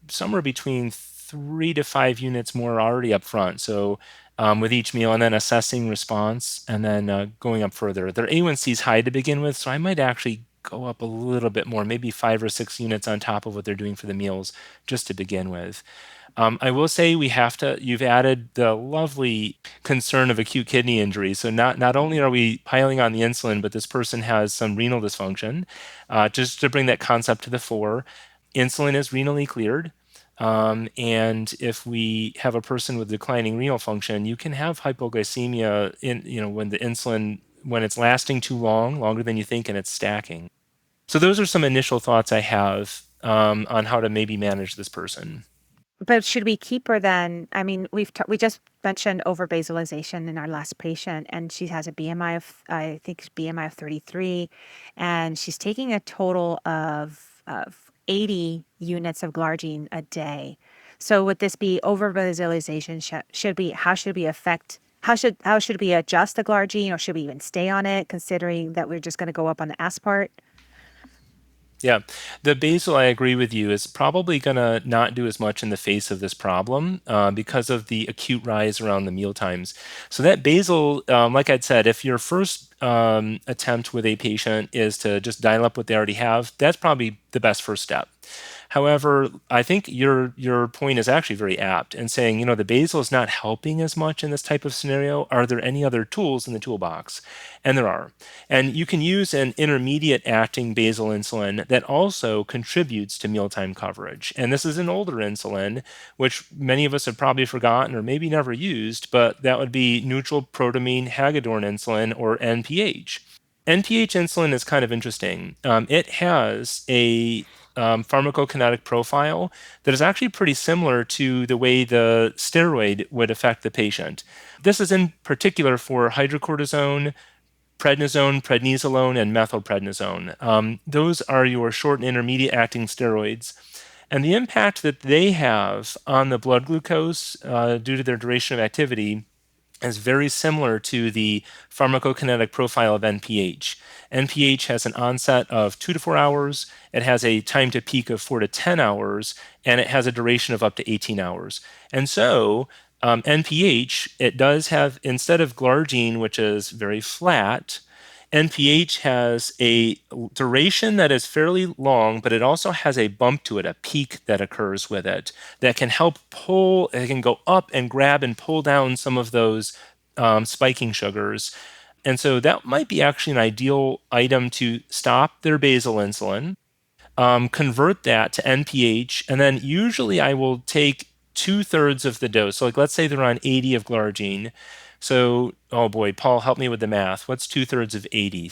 E: somewhere between 3 to 5 units more already up front. So with each meal, and then assessing response, and then going up further. Their A1C is high to begin with, so I might actually go up a little bit more, maybe 5 or 6 units on top of what they're doing for the meals just to begin with. I will say you've added the lovely concern of acute kidney injury. So not only are we piling on the insulin, but this person has some renal dysfunction. Just to bring that concept to the fore, insulin is renally cleared. And if we have a person with declining renal function, you can have hypoglycemia when the insulin, when it's lasting too long, longer than you think, and it's stacking. So those are some initial thoughts I have on how to maybe manage this person.
B: But should we keep her then? I mean, we just mentioned over-basalization in our last patient, and she has a BMI of, I think, BMI of 33, and she's taking a total of 80 units of glargine a day. So would this be over-basalization? How should we adjust the glargine, or should we even stay on it, considering that we're just going to go up on the aspart?
E: Yeah, the basal, I agree with you, is probably going to not do as much in the face of this problem because of the acute rise around the meal times. So that basal, like I'd said, if your first attempt with a patient is to just dial up what they already have, that's probably the best first step. However, I think your point is actually very apt in saying, the basal is not helping as much in this type of scenario. Are there any other tools in the toolbox? And there are. And you can use an intermediate acting basal insulin that also contributes to mealtime coverage. And this is an older insulin, which many of us have probably forgotten or maybe never used, but that would be neutral protamine hagedorn insulin, or NPH. NPH insulin is kind of interesting. It has a pharmacokinetic profile that is actually pretty similar to the way the steroid would affect the patient. This is in particular for hydrocortisone, prednisolone, and methylprednisolone. Those are your short and intermediate acting steroids. And the impact that they have on the blood glucose due to their duration of activity is very similar to the pharmacokinetic profile of NPH. NPH has an onset of 2 to 4 hours, it has a time to peak of 4 to 10 hours, and it has a duration of up to 18 hours. And so NPH, it does have, instead of glargine, which is very flat, NPH has a duration that is fairly long, but it also has a bump to it, a peak that occurs with it that can help pull, it can go up and grab and pull down some of those spiking sugars. And so that might be actually an ideal item to stop their basal insulin, convert that to NPH, and then usually I will take 2/3 of the dose. So, like, let's say they're on 80 of glargine. So, oh boy, Paul, help me with the math. What's 2/3 of 80?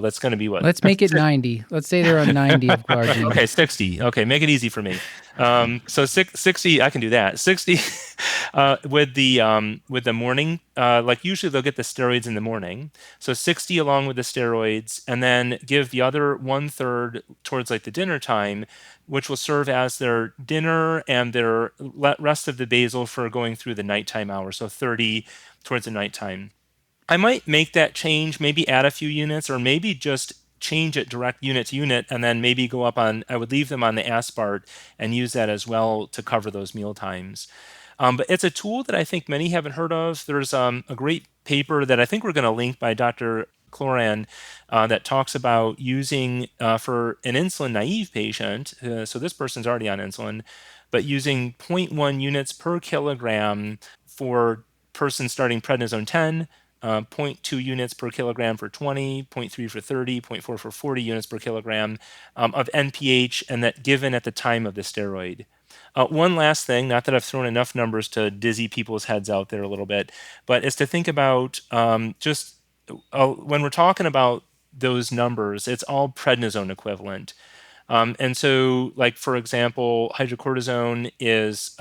E: That's going to be what?
A: Let's make it 90. Let's say they're on 90 of glargine.
E: Okay, 60. Okay, make it easy for me. So 60, I can do that. 60 with the morning, like usually they'll get the steroids in the morning. So 60 along with the steroids, and then give the other 1/3 towards like the dinner time, which will serve as their dinner and their rest of the basal for going through the nighttime hours. So 30 towards the nighttime. I might make that change, maybe add a few units, or maybe just change it direct unit to unit, and then maybe go up on, I would leave them on the aspart and use that as well to cover those meal times. But it's a tool that I think many haven't heard of. There's a great paper that I think we're going to link by Dr. Cloran that talks about using for an insulin naive patient. So this person's already on insulin, but using 0.1 units per kilogram for person starting prednisone 10, 0.2 units per kilogram for 20, 0.3 for 30, 0.4 for 40 units per kilogram of NPH, and that given at the time of the steroid. One last thing, not that I've thrown enough numbers to dizzy people's heads out there a little bit, but is to think about when we're talking about those numbers, it's all prednisone equivalent. And so, like, for example, hydrocortisone is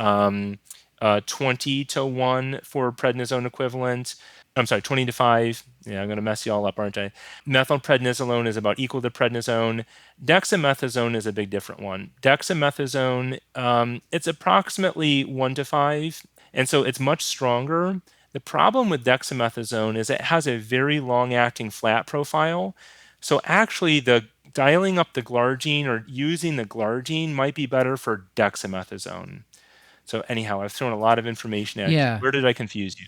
E: 20 to 1 for prednisone equivalent. I'm sorry, 20 to 5. Yeah, I'm going to mess you all up, aren't I? Methylprednisolone is about equal to prednisone. Dexamethasone is a big different one. Dexamethasone, it's approximately 1 to 5, and so it's much stronger. The problem with dexamethasone is it has a very long-acting flat profile. So actually, the dialing up the glargine or using the glargine might be better for dexamethasone. So anyhow, I've thrown a lot of information at you. Where did I confuse you?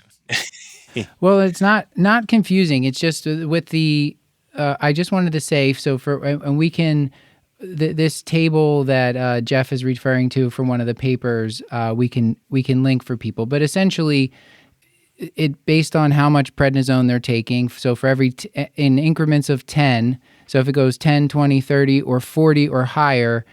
A: Well, it's not confusing. It's just with the. I just wanted to say, so and we can this table that Jeff is referring to from one of the papers. We can link for people, but essentially, it based on how much prednisone they're taking. So for every in increments of 10. So if it goes 10, 20, 30, or 40 or higher,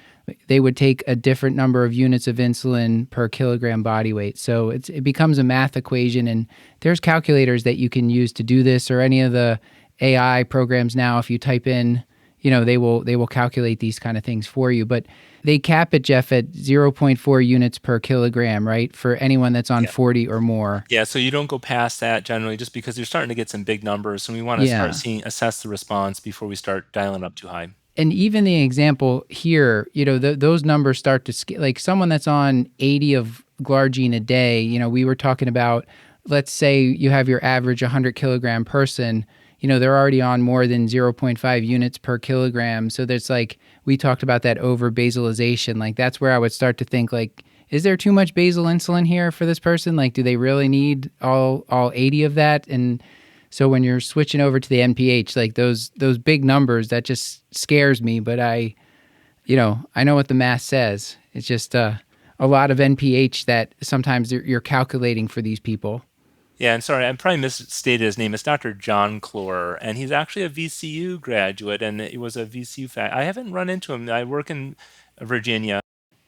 A: they would take a different number of units of insulin per kilogram body weight. So it becomes a math equation, and there's calculators that you can use to do this, or any of the AI programs now. If you type in, they will calculate these kind of things for you. But they cap it, Jeff, at 0.4 units per kilogram, right? For anyone that's on 40 or more.
E: Yeah, so you don't go past that generally, just because you're starting to get some big numbers, and we want to start assess the response before we start dialing up too high.
A: And even the example here, those numbers start to scale. Like someone that's on 80 of glargine a day, we were talking about, let's say you have your average 100 kilogram person, they're already on more than 0.5 units per kilogram. So there's like, we talked about that over basalization. Like that's where I would start to think, like, is there too much basal insulin here for this person? Like, do they really need all 80 of that? And so when you're switching over to the NPH, like those big numbers, that just scares me. But I know what the math says. It's just a lot of NPH that sometimes you're calculating for these people.
E: Yeah, and sorry, I probably misstated his name. It's Dr. John Clore, and he's actually a VCU graduate, and he was a VCU I haven't run into him. I work in Virginia.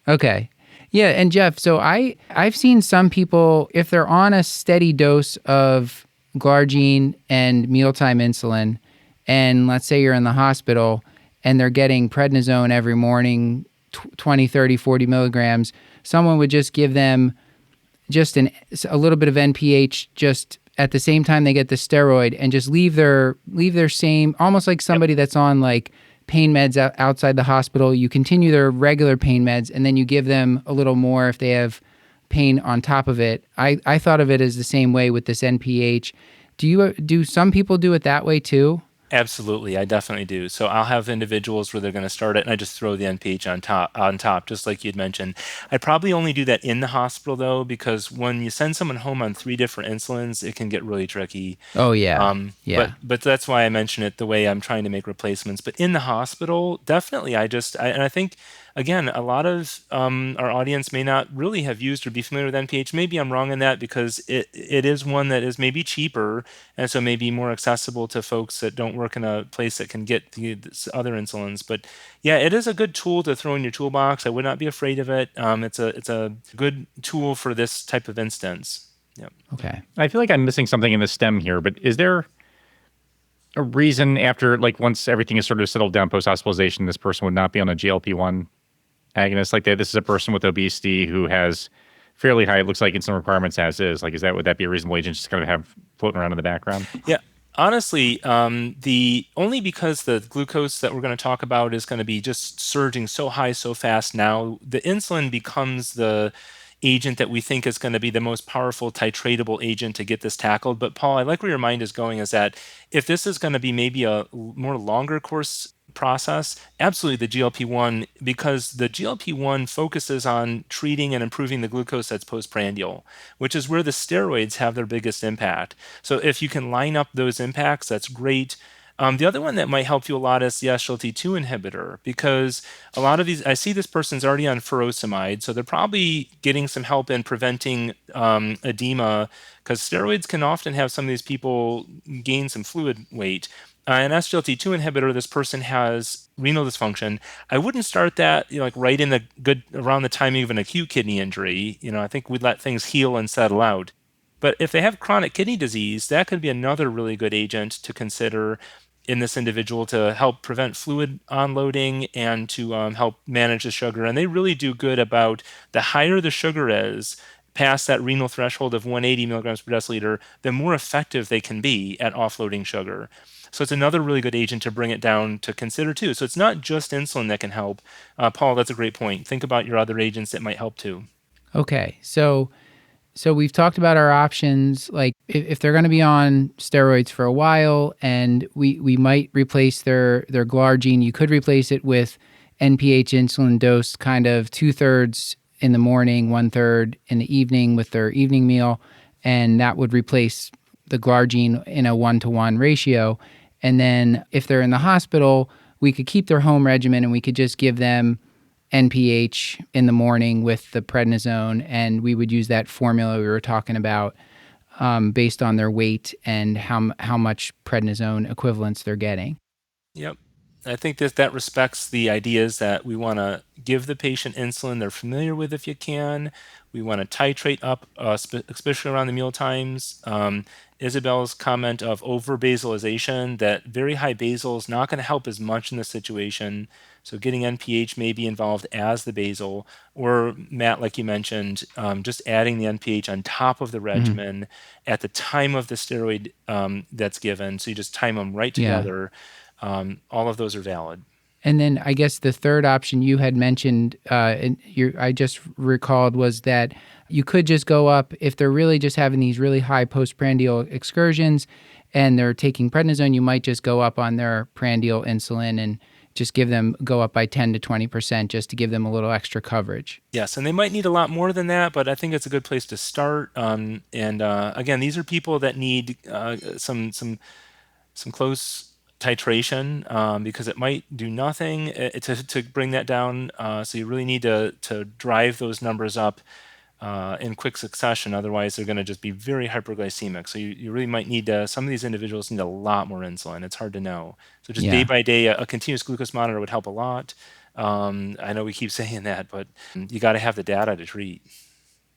A: Okay. Yeah, and Jeff, so I've seen some people, if they're on a steady dose of glargine and mealtime insulin, and let's say you're in the hospital and they're getting prednisone every morning, 20, 30, 40 milligrams, someone would just give them just a little bit of NPH just at the same time they get the steroid, and just leave their same, almost like somebody that's on like pain meds outside the hospital. You continue their regular pain meds, and then you give them a little more if they have pain on top of it. I thought of it as the same way with this NPH. Do some people do it that way too?
E: Absolutely, I definitely do. So I'll have individuals where they're going to start it, and I just throw the NPH on top, just like you'd mentioned. I probably only do that in the hospital though, because when you send someone home on 3 different insulins, it can get really tricky.
A: Oh yeah,
E: But that's why I mention it the way I'm trying to make replacements. But in the hospital, definitely, and I think, again, a lot of our audience may not really have used or be familiar with NPH. Maybe I'm wrong in that, because it is one that is maybe cheaper, and so maybe more accessible to folks that don't work in a place that can get the other insulins. But yeah, it is a good tool to throw in your toolbox. I would not be afraid of it. It's a good tool for this type of instance. Yep.
A: Okay.
C: I feel like I'm missing something in the stem here, but is there a reason after, like, once everything is sort of settled down post-hospitalization, this person would not be on a GLP-1 agonist? Like, this is a person with obesity who has fairly high, it looks like, insulin requirements as is. Like, would that be a reasonable agent just kind of have floating around in the background?
E: Yeah. Honestly, only because the glucose that we're going to talk about is going to be just surging so high so fast now, the insulin becomes the agent that we think is going to be the most powerful titratable agent to get this tackled. But Paul, I like where your mind is going, is that if this is going to be maybe a more longer course process, absolutely the GLP-1, because the GLP-1 focuses on treating and improving the glucose that's postprandial, which is where the steroids have their biggest impact. So if you can line up those impacts, that's great. The other one that might help you a lot is the SGLT2 inhibitor, because a lot of these, I see this person's already on furosemide, so they're probably getting some help in preventing edema, because steroids can often have some of these people gain some fluid weight. An SGLT2 inhibitor, this person has renal dysfunction. I wouldn't start that like right in around the timing of an acute kidney injury. I think we'd let things heal and settle out. But if they have chronic kidney disease, that could be another really good agent to consider in this individual to help prevent fluid onloading and to help manage the sugar. And they really do good about, the higher the sugar is, past that renal threshold of 180 milligrams per deciliter, the more effective they can be at offloading sugar. So it's another really good agent to bring it down to consider too. So it's not just insulin that can help. Paul, that's a great point. Think about your other agents that might help too.
A: Okay, so we've talked about our options, like if they're going to be on steroids for a while, and we might replace their glargine. You could replace it with NPH insulin dose, kind of 2/3 in the morning, 1/3 in the evening with their evening meal, and that would replace the glargine in a 1-to-1 ratio. And then if they're in the hospital, we could keep their home regimen, and we could just give them NPH in the morning with the prednisone, and we would use that formula we were talking about based on their weight and how much prednisone equivalents they're getting.
E: Yep. I think that respects the ideas that we want to give the patient insulin they're familiar with if you can. We want to titrate up, especially around the meal times. Isabel's comment of over basalization, that very high basal is not going to help as much in this situation. So getting NPH may be involved as the basal, or Matt, like you mentioned, just adding the NPH on top of the
A: Mhm.
E: regimen at the time of the steroid that's given. So you just time them right
A: Yeah.
E: together. All of those are valid.
A: And then I guess the third option you had mentioned, I just recalled, was that you could just go up if they're really just having these really high postprandial excursions and they're taking prednisone. You might just go up on their prandial insulin and just go up by 10 to 20% just to give them a little extra coverage.
E: Yes, and they might need a lot more than that, but I think it's a good place to start. And again, these are people that need some close titration because it might do nothing to bring that down. So you really need to drive those numbers up in quick succession. Otherwise, they're going to just be very hyperglycemic. So you really might need some of these individuals need a lot more insulin. It's hard to know. So just day
A: Yeah.
E: by day, a continuous glucose monitor would help a lot. I know we keep saying that, but you got to have the data to treat.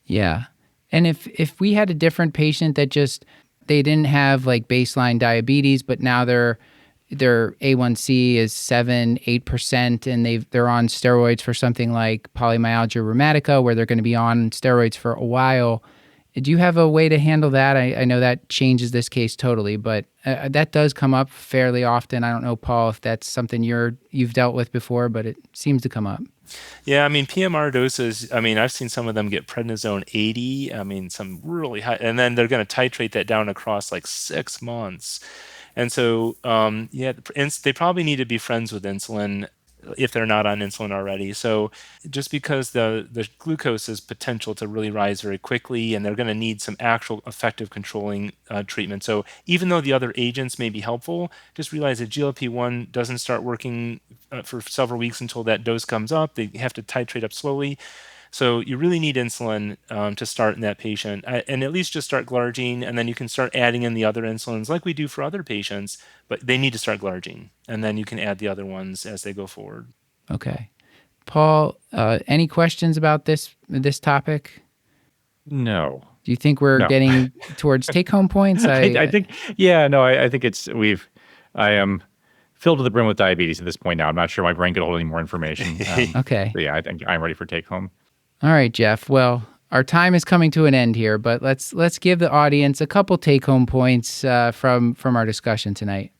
A: Yeah. And if we had a different patient that just they didn't have like baseline diabetes, but now their A1C is 7-8%, and they're on steroids for something like polymyalgia rheumatica, where they're going to be on steroids for a while. Do you have a way to handle that? I know that changes this case totally, but that does come up fairly often. I don't know, Paul, if that's something you've dealt with before, but it seems to come up.
E: Yeah, I mean, PMR doses, I mean, I've seen some of them get prednisone 80, I mean, some really high, and then they're going to titrate that down across like 6 months. And so, yeah, they probably need to be friends with insulin if they're not on insulin already. So just because the glucose has potential to really rise very quickly, and they're going to need some actual effective controlling treatment. So even though the other agents may be helpful, just realize that GLP-1 doesn't start working for several weeks until that dose comes up. They have to titrate up slowly. So you really need insulin to start in that patient, and at least just start glargine, and then you can start adding in the other insulins like we do for other patients, but they need to start glargine, and then you can add the other ones as they go forward.
A: Okay. Paul, any questions about this topic?
C: No.
A: Do you think we're
C: No.
A: getting towards take-home points?
C: I think, yeah, no, I think I am filled to the brim with diabetes at this point now. I'm not sure my brain could hold any more information.
A: Okay.
C: But yeah, I think I'm ready for take home.
A: All right, Jeff. Well, our time is coming to an end here, but let's give the audience a couple take-home points from our discussion tonight.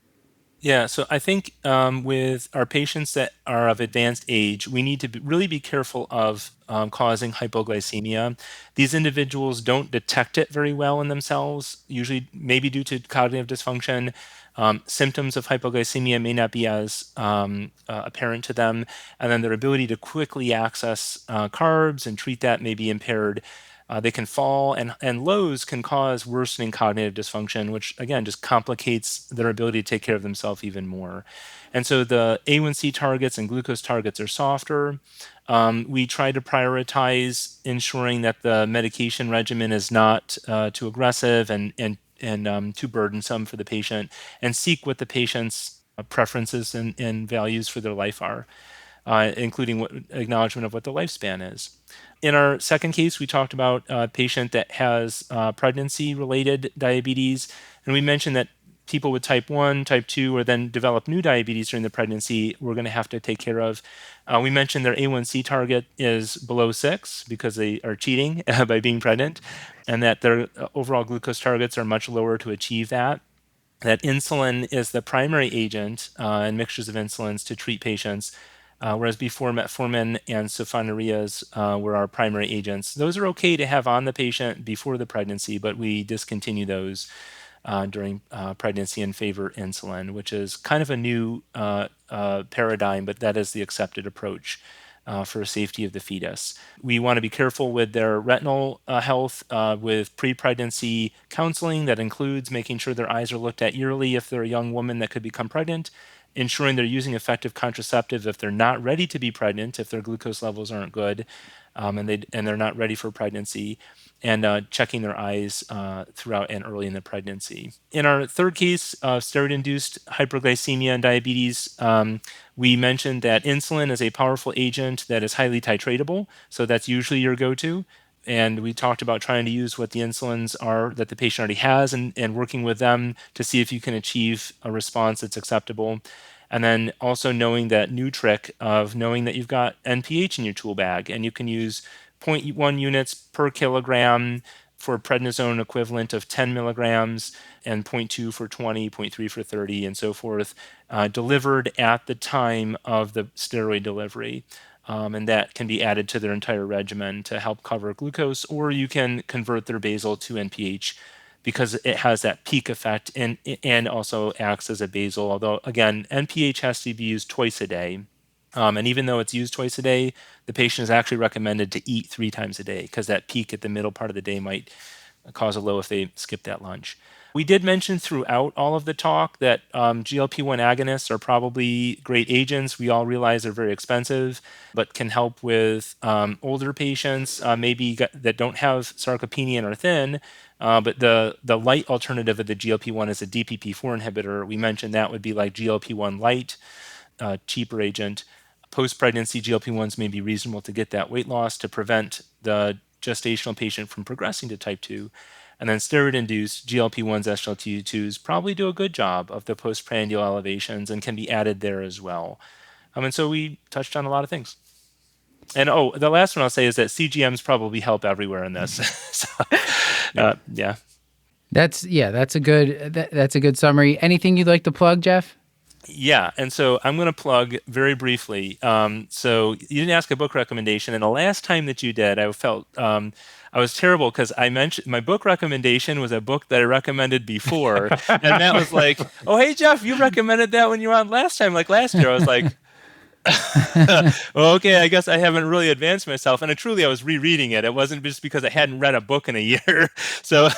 E: Yeah, so I think with our patients that are of advanced age, we need to really be careful of causing hypoglycemia. These individuals don't detect it very well in themselves, usually maybe due to cognitive dysfunction. Symptoms of hypoglycemia may not be as apparent to them, and then their ability to quickly access carbs and treat that may be impaired. They can fall, and lows can cause worsening cognitive dysfunction, which again just complicates their ability to take care of themselves even more. And so the A1C targets and glucose targets are softer. We try to prioritize ensuring that the medication regimen is not too aggressive and too burdensome for the patient, and seek what the patient's preferences and values for their life are, including acknowledgement of what the lifespan is. In our second case, we talked about a patient that has pregnancy-related diabetes, and we mentioned that people with type 1, type 2, or then develop new diabetes during the pregnancy, we're going to have to take care of. We mentioned their A1C target is below 6 because they are cheating by being pregnant, and that their overall glucose targets are much lower to achieve that. That insulin is the primary agent and mixtures of insulins to treat patients, whereas before metformin and sulfonylureas were our primary agents. Those are okay to have on the patient before the pregnancy, but we discontinue those during pregnancy and favor insulin, which is kind of a new paradigm, but that is the accepted approach for safety of the fetus. We want to be careful with their retinal health with pre-pregnancy counseling that includes making sure their eyes are looked at yearly if they're a young woman that could become pregnant, ensuring they're using effective contraceptive if they're not ready to be pregnant, if their glucose levels aren't good, and they're not ready for pregnancy, and checking their eyes throughout and early in the pregnancy. In our third case of steroid-induced hyperglycemia and diabetes, we mentioned that insulin is a powerful agent that is highly titratable, so that's usually your go-to. And we talked about trying to use what the insulins are that the patient already has and working with them to see if you can achieve a response that's acceptable. And then also knowing that new trick of knowing that you've got NPH in your tool bag, and you can use 0.1 units per kilogram for prednisone equivalent of 10 milligrams, and 0.2 for 20, 0.3 for 30, and so forth, delivered at the time of the steroid delivery. And that can be added to their entire regimen to help cover glucose, or you can convert their basal to NPH because it has that peak effect and also acts as a basal. Although, again, NPH has to be used twice a day. And even though it's used twice a day, the patient is actually recommended to eat 3 times a day because that peak at the middle part of the day might cause a low if they skip that lunch. We did mention throughout all of the talk that GLP-1 agonists are probably great agents. We all realize they're very expensive, but can help with older patients, that don't have sarcopenia and are thin. But the light alternative of the GLP-1 is a DPP-4 inhibitor. We mentioned that would be like GLP-1 light, cheaper agent. Post-pregnancy GLP-1s may be reasonable to get that weight loss to prevent the gestational patient from progressing to type 2. And then steroid-induced GLP-1s, SGLT2s probably do a good job of the postprandial elevations and can be added there as well. And so we touched on a lot of things. And the last one I'll say is that CGMs probably help everywhere in this. Yeah.
A: That's a good summary. Anything you'd like to plug, Jeff?
E: Yeah, and so I'm going to plug very briefly. So you didn't ask a book recommendation, and the last time that you did, I felt I was terrible because I mentioned my book recommendation was a book that I recommended before, and that was like, oh, hey, Jeff, you recommended that when you were on last time, like last year. I was like, well, okay, I guess I haven't really advanced myself, and I was rereading it. It wasn't just because I hadn't read a book in a year, so...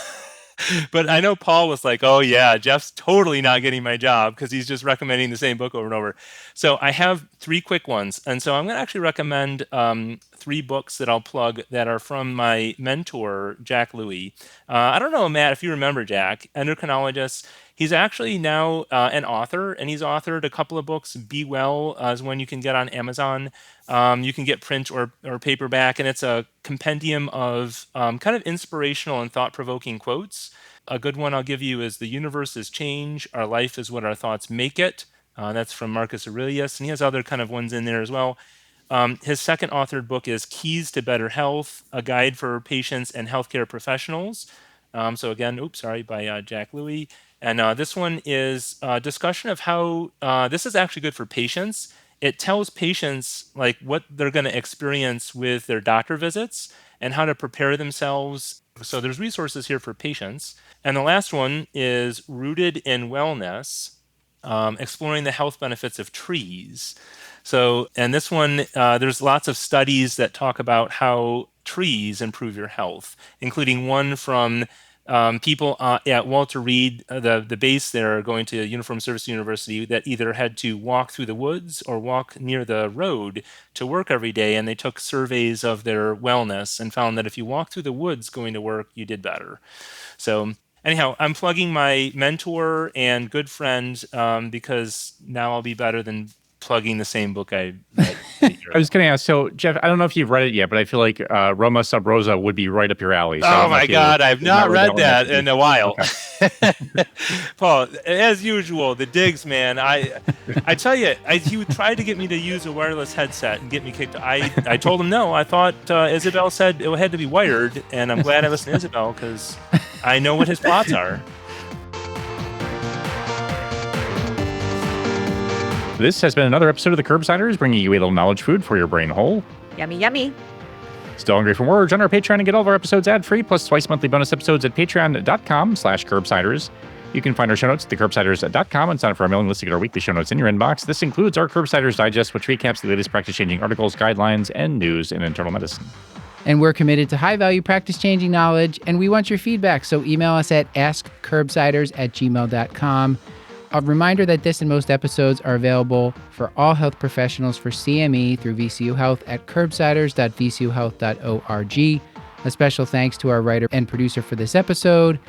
E: But I know Paul was like, oh, yeah, Jeff's totally not getting my job because he's just recommending the same book over and over. So I have 3 quick ones. And so I'm going to actually recommend 3 books that I'll plug that are from my mentor, Jack Louie. I don't know, Matt, if you remember Jack, endocrinologist. He's actually now an author, and he's authored a couple of books. Be Well is one you can get on Amazon. You can get print or paperback, and it's a compendium of kind of inspirational and thought-provoking quotes. A good one I'll give you is "The universe is change. Our life is what our thoughts make it." That's from Marcus Aurelius, and he has other kind of ones in there as well. His second authored book is Keys to Better Health, a guide for patients and healthcare professionals. So again, by Jack Louie. And this one is a discussion of how this is actually good for patients. It tells patients like what they're going to experience with their doctor visits and how to prepare themselves. So there's resources here for patients. And the last one is Rooted in Wellness, exploring the health benefits of trees. So, and this one, there's lots of studies that talk about how trees improve your health, including one from people at Walter Reed, the base there, going to Uniform Service University, that either had to walk through the woods or walk near the road to work every day, and they took surveys of their wellness and found that if you walk through the woods going to work, you did better. So anyhow, I'm plugging my mentor and good friend because now I'll be better than plugging the same book I read.
C: I was going to ask, so Jeff, I don't know if you've read it yet, but I feel like Roma Sub Rosa would be right up your alley. So
E: oh my God, I've not read that in a while.
C: Okay.
E: Paul, as usual, the digs, man. I tell you, he tried to get me to use a wireless headset and get me kicked. I told him no. I thought Isabel said it had to be wired, and I'm glad I listened to Isabel because I know what his plots are.
C: This has been another episode of the Curbsiders, bringing you a little knowledge food for your brain hole.
B: Yummy, yummy.
C: Still hungry for more? Join our Patreon and get all of our episodes ad-free, plus twice monthly bonus episodes at patreon.com/Curbsiders. You can find our show notes at thecurbsiders.com and sign up for our mailing list to get our weekly show notes in your inbox. This includes our Curbsiders Digest, which recaps the latest practice-changing articles, guidelines, and news in internal medicine.
A: And we're committed to high-value practice-changing knowledge, and we want your feedback. So email us at askcurbsiders@gmail.com. A reminder that this and most episodes are available for all health professionals for CME through VCU Health at curbsiders.vcuhealth.org. A special thanks to our writer and producer for this episode,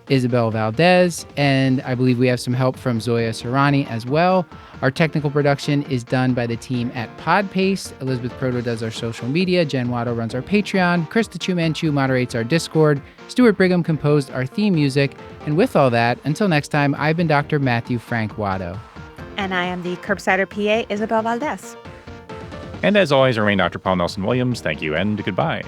A: Isabel Valdez, and I believe we have some help from Zoya Serrani as well. Our technical production is done by the team at Podpaste. Elizabeth Proto does our social media. Jen Watto runs our Patreon. Krista Chu-Manchu moderates our Discord. Stuart Brigham composed our theme music. And with all that, until next time, I've been Dr. Matthew Frank Watto.
B: And I am the Curbsider PA, Isabel Valdez.
C: And as always, I remain Dr. Paul Nelson Williams. Thank you and goodbye.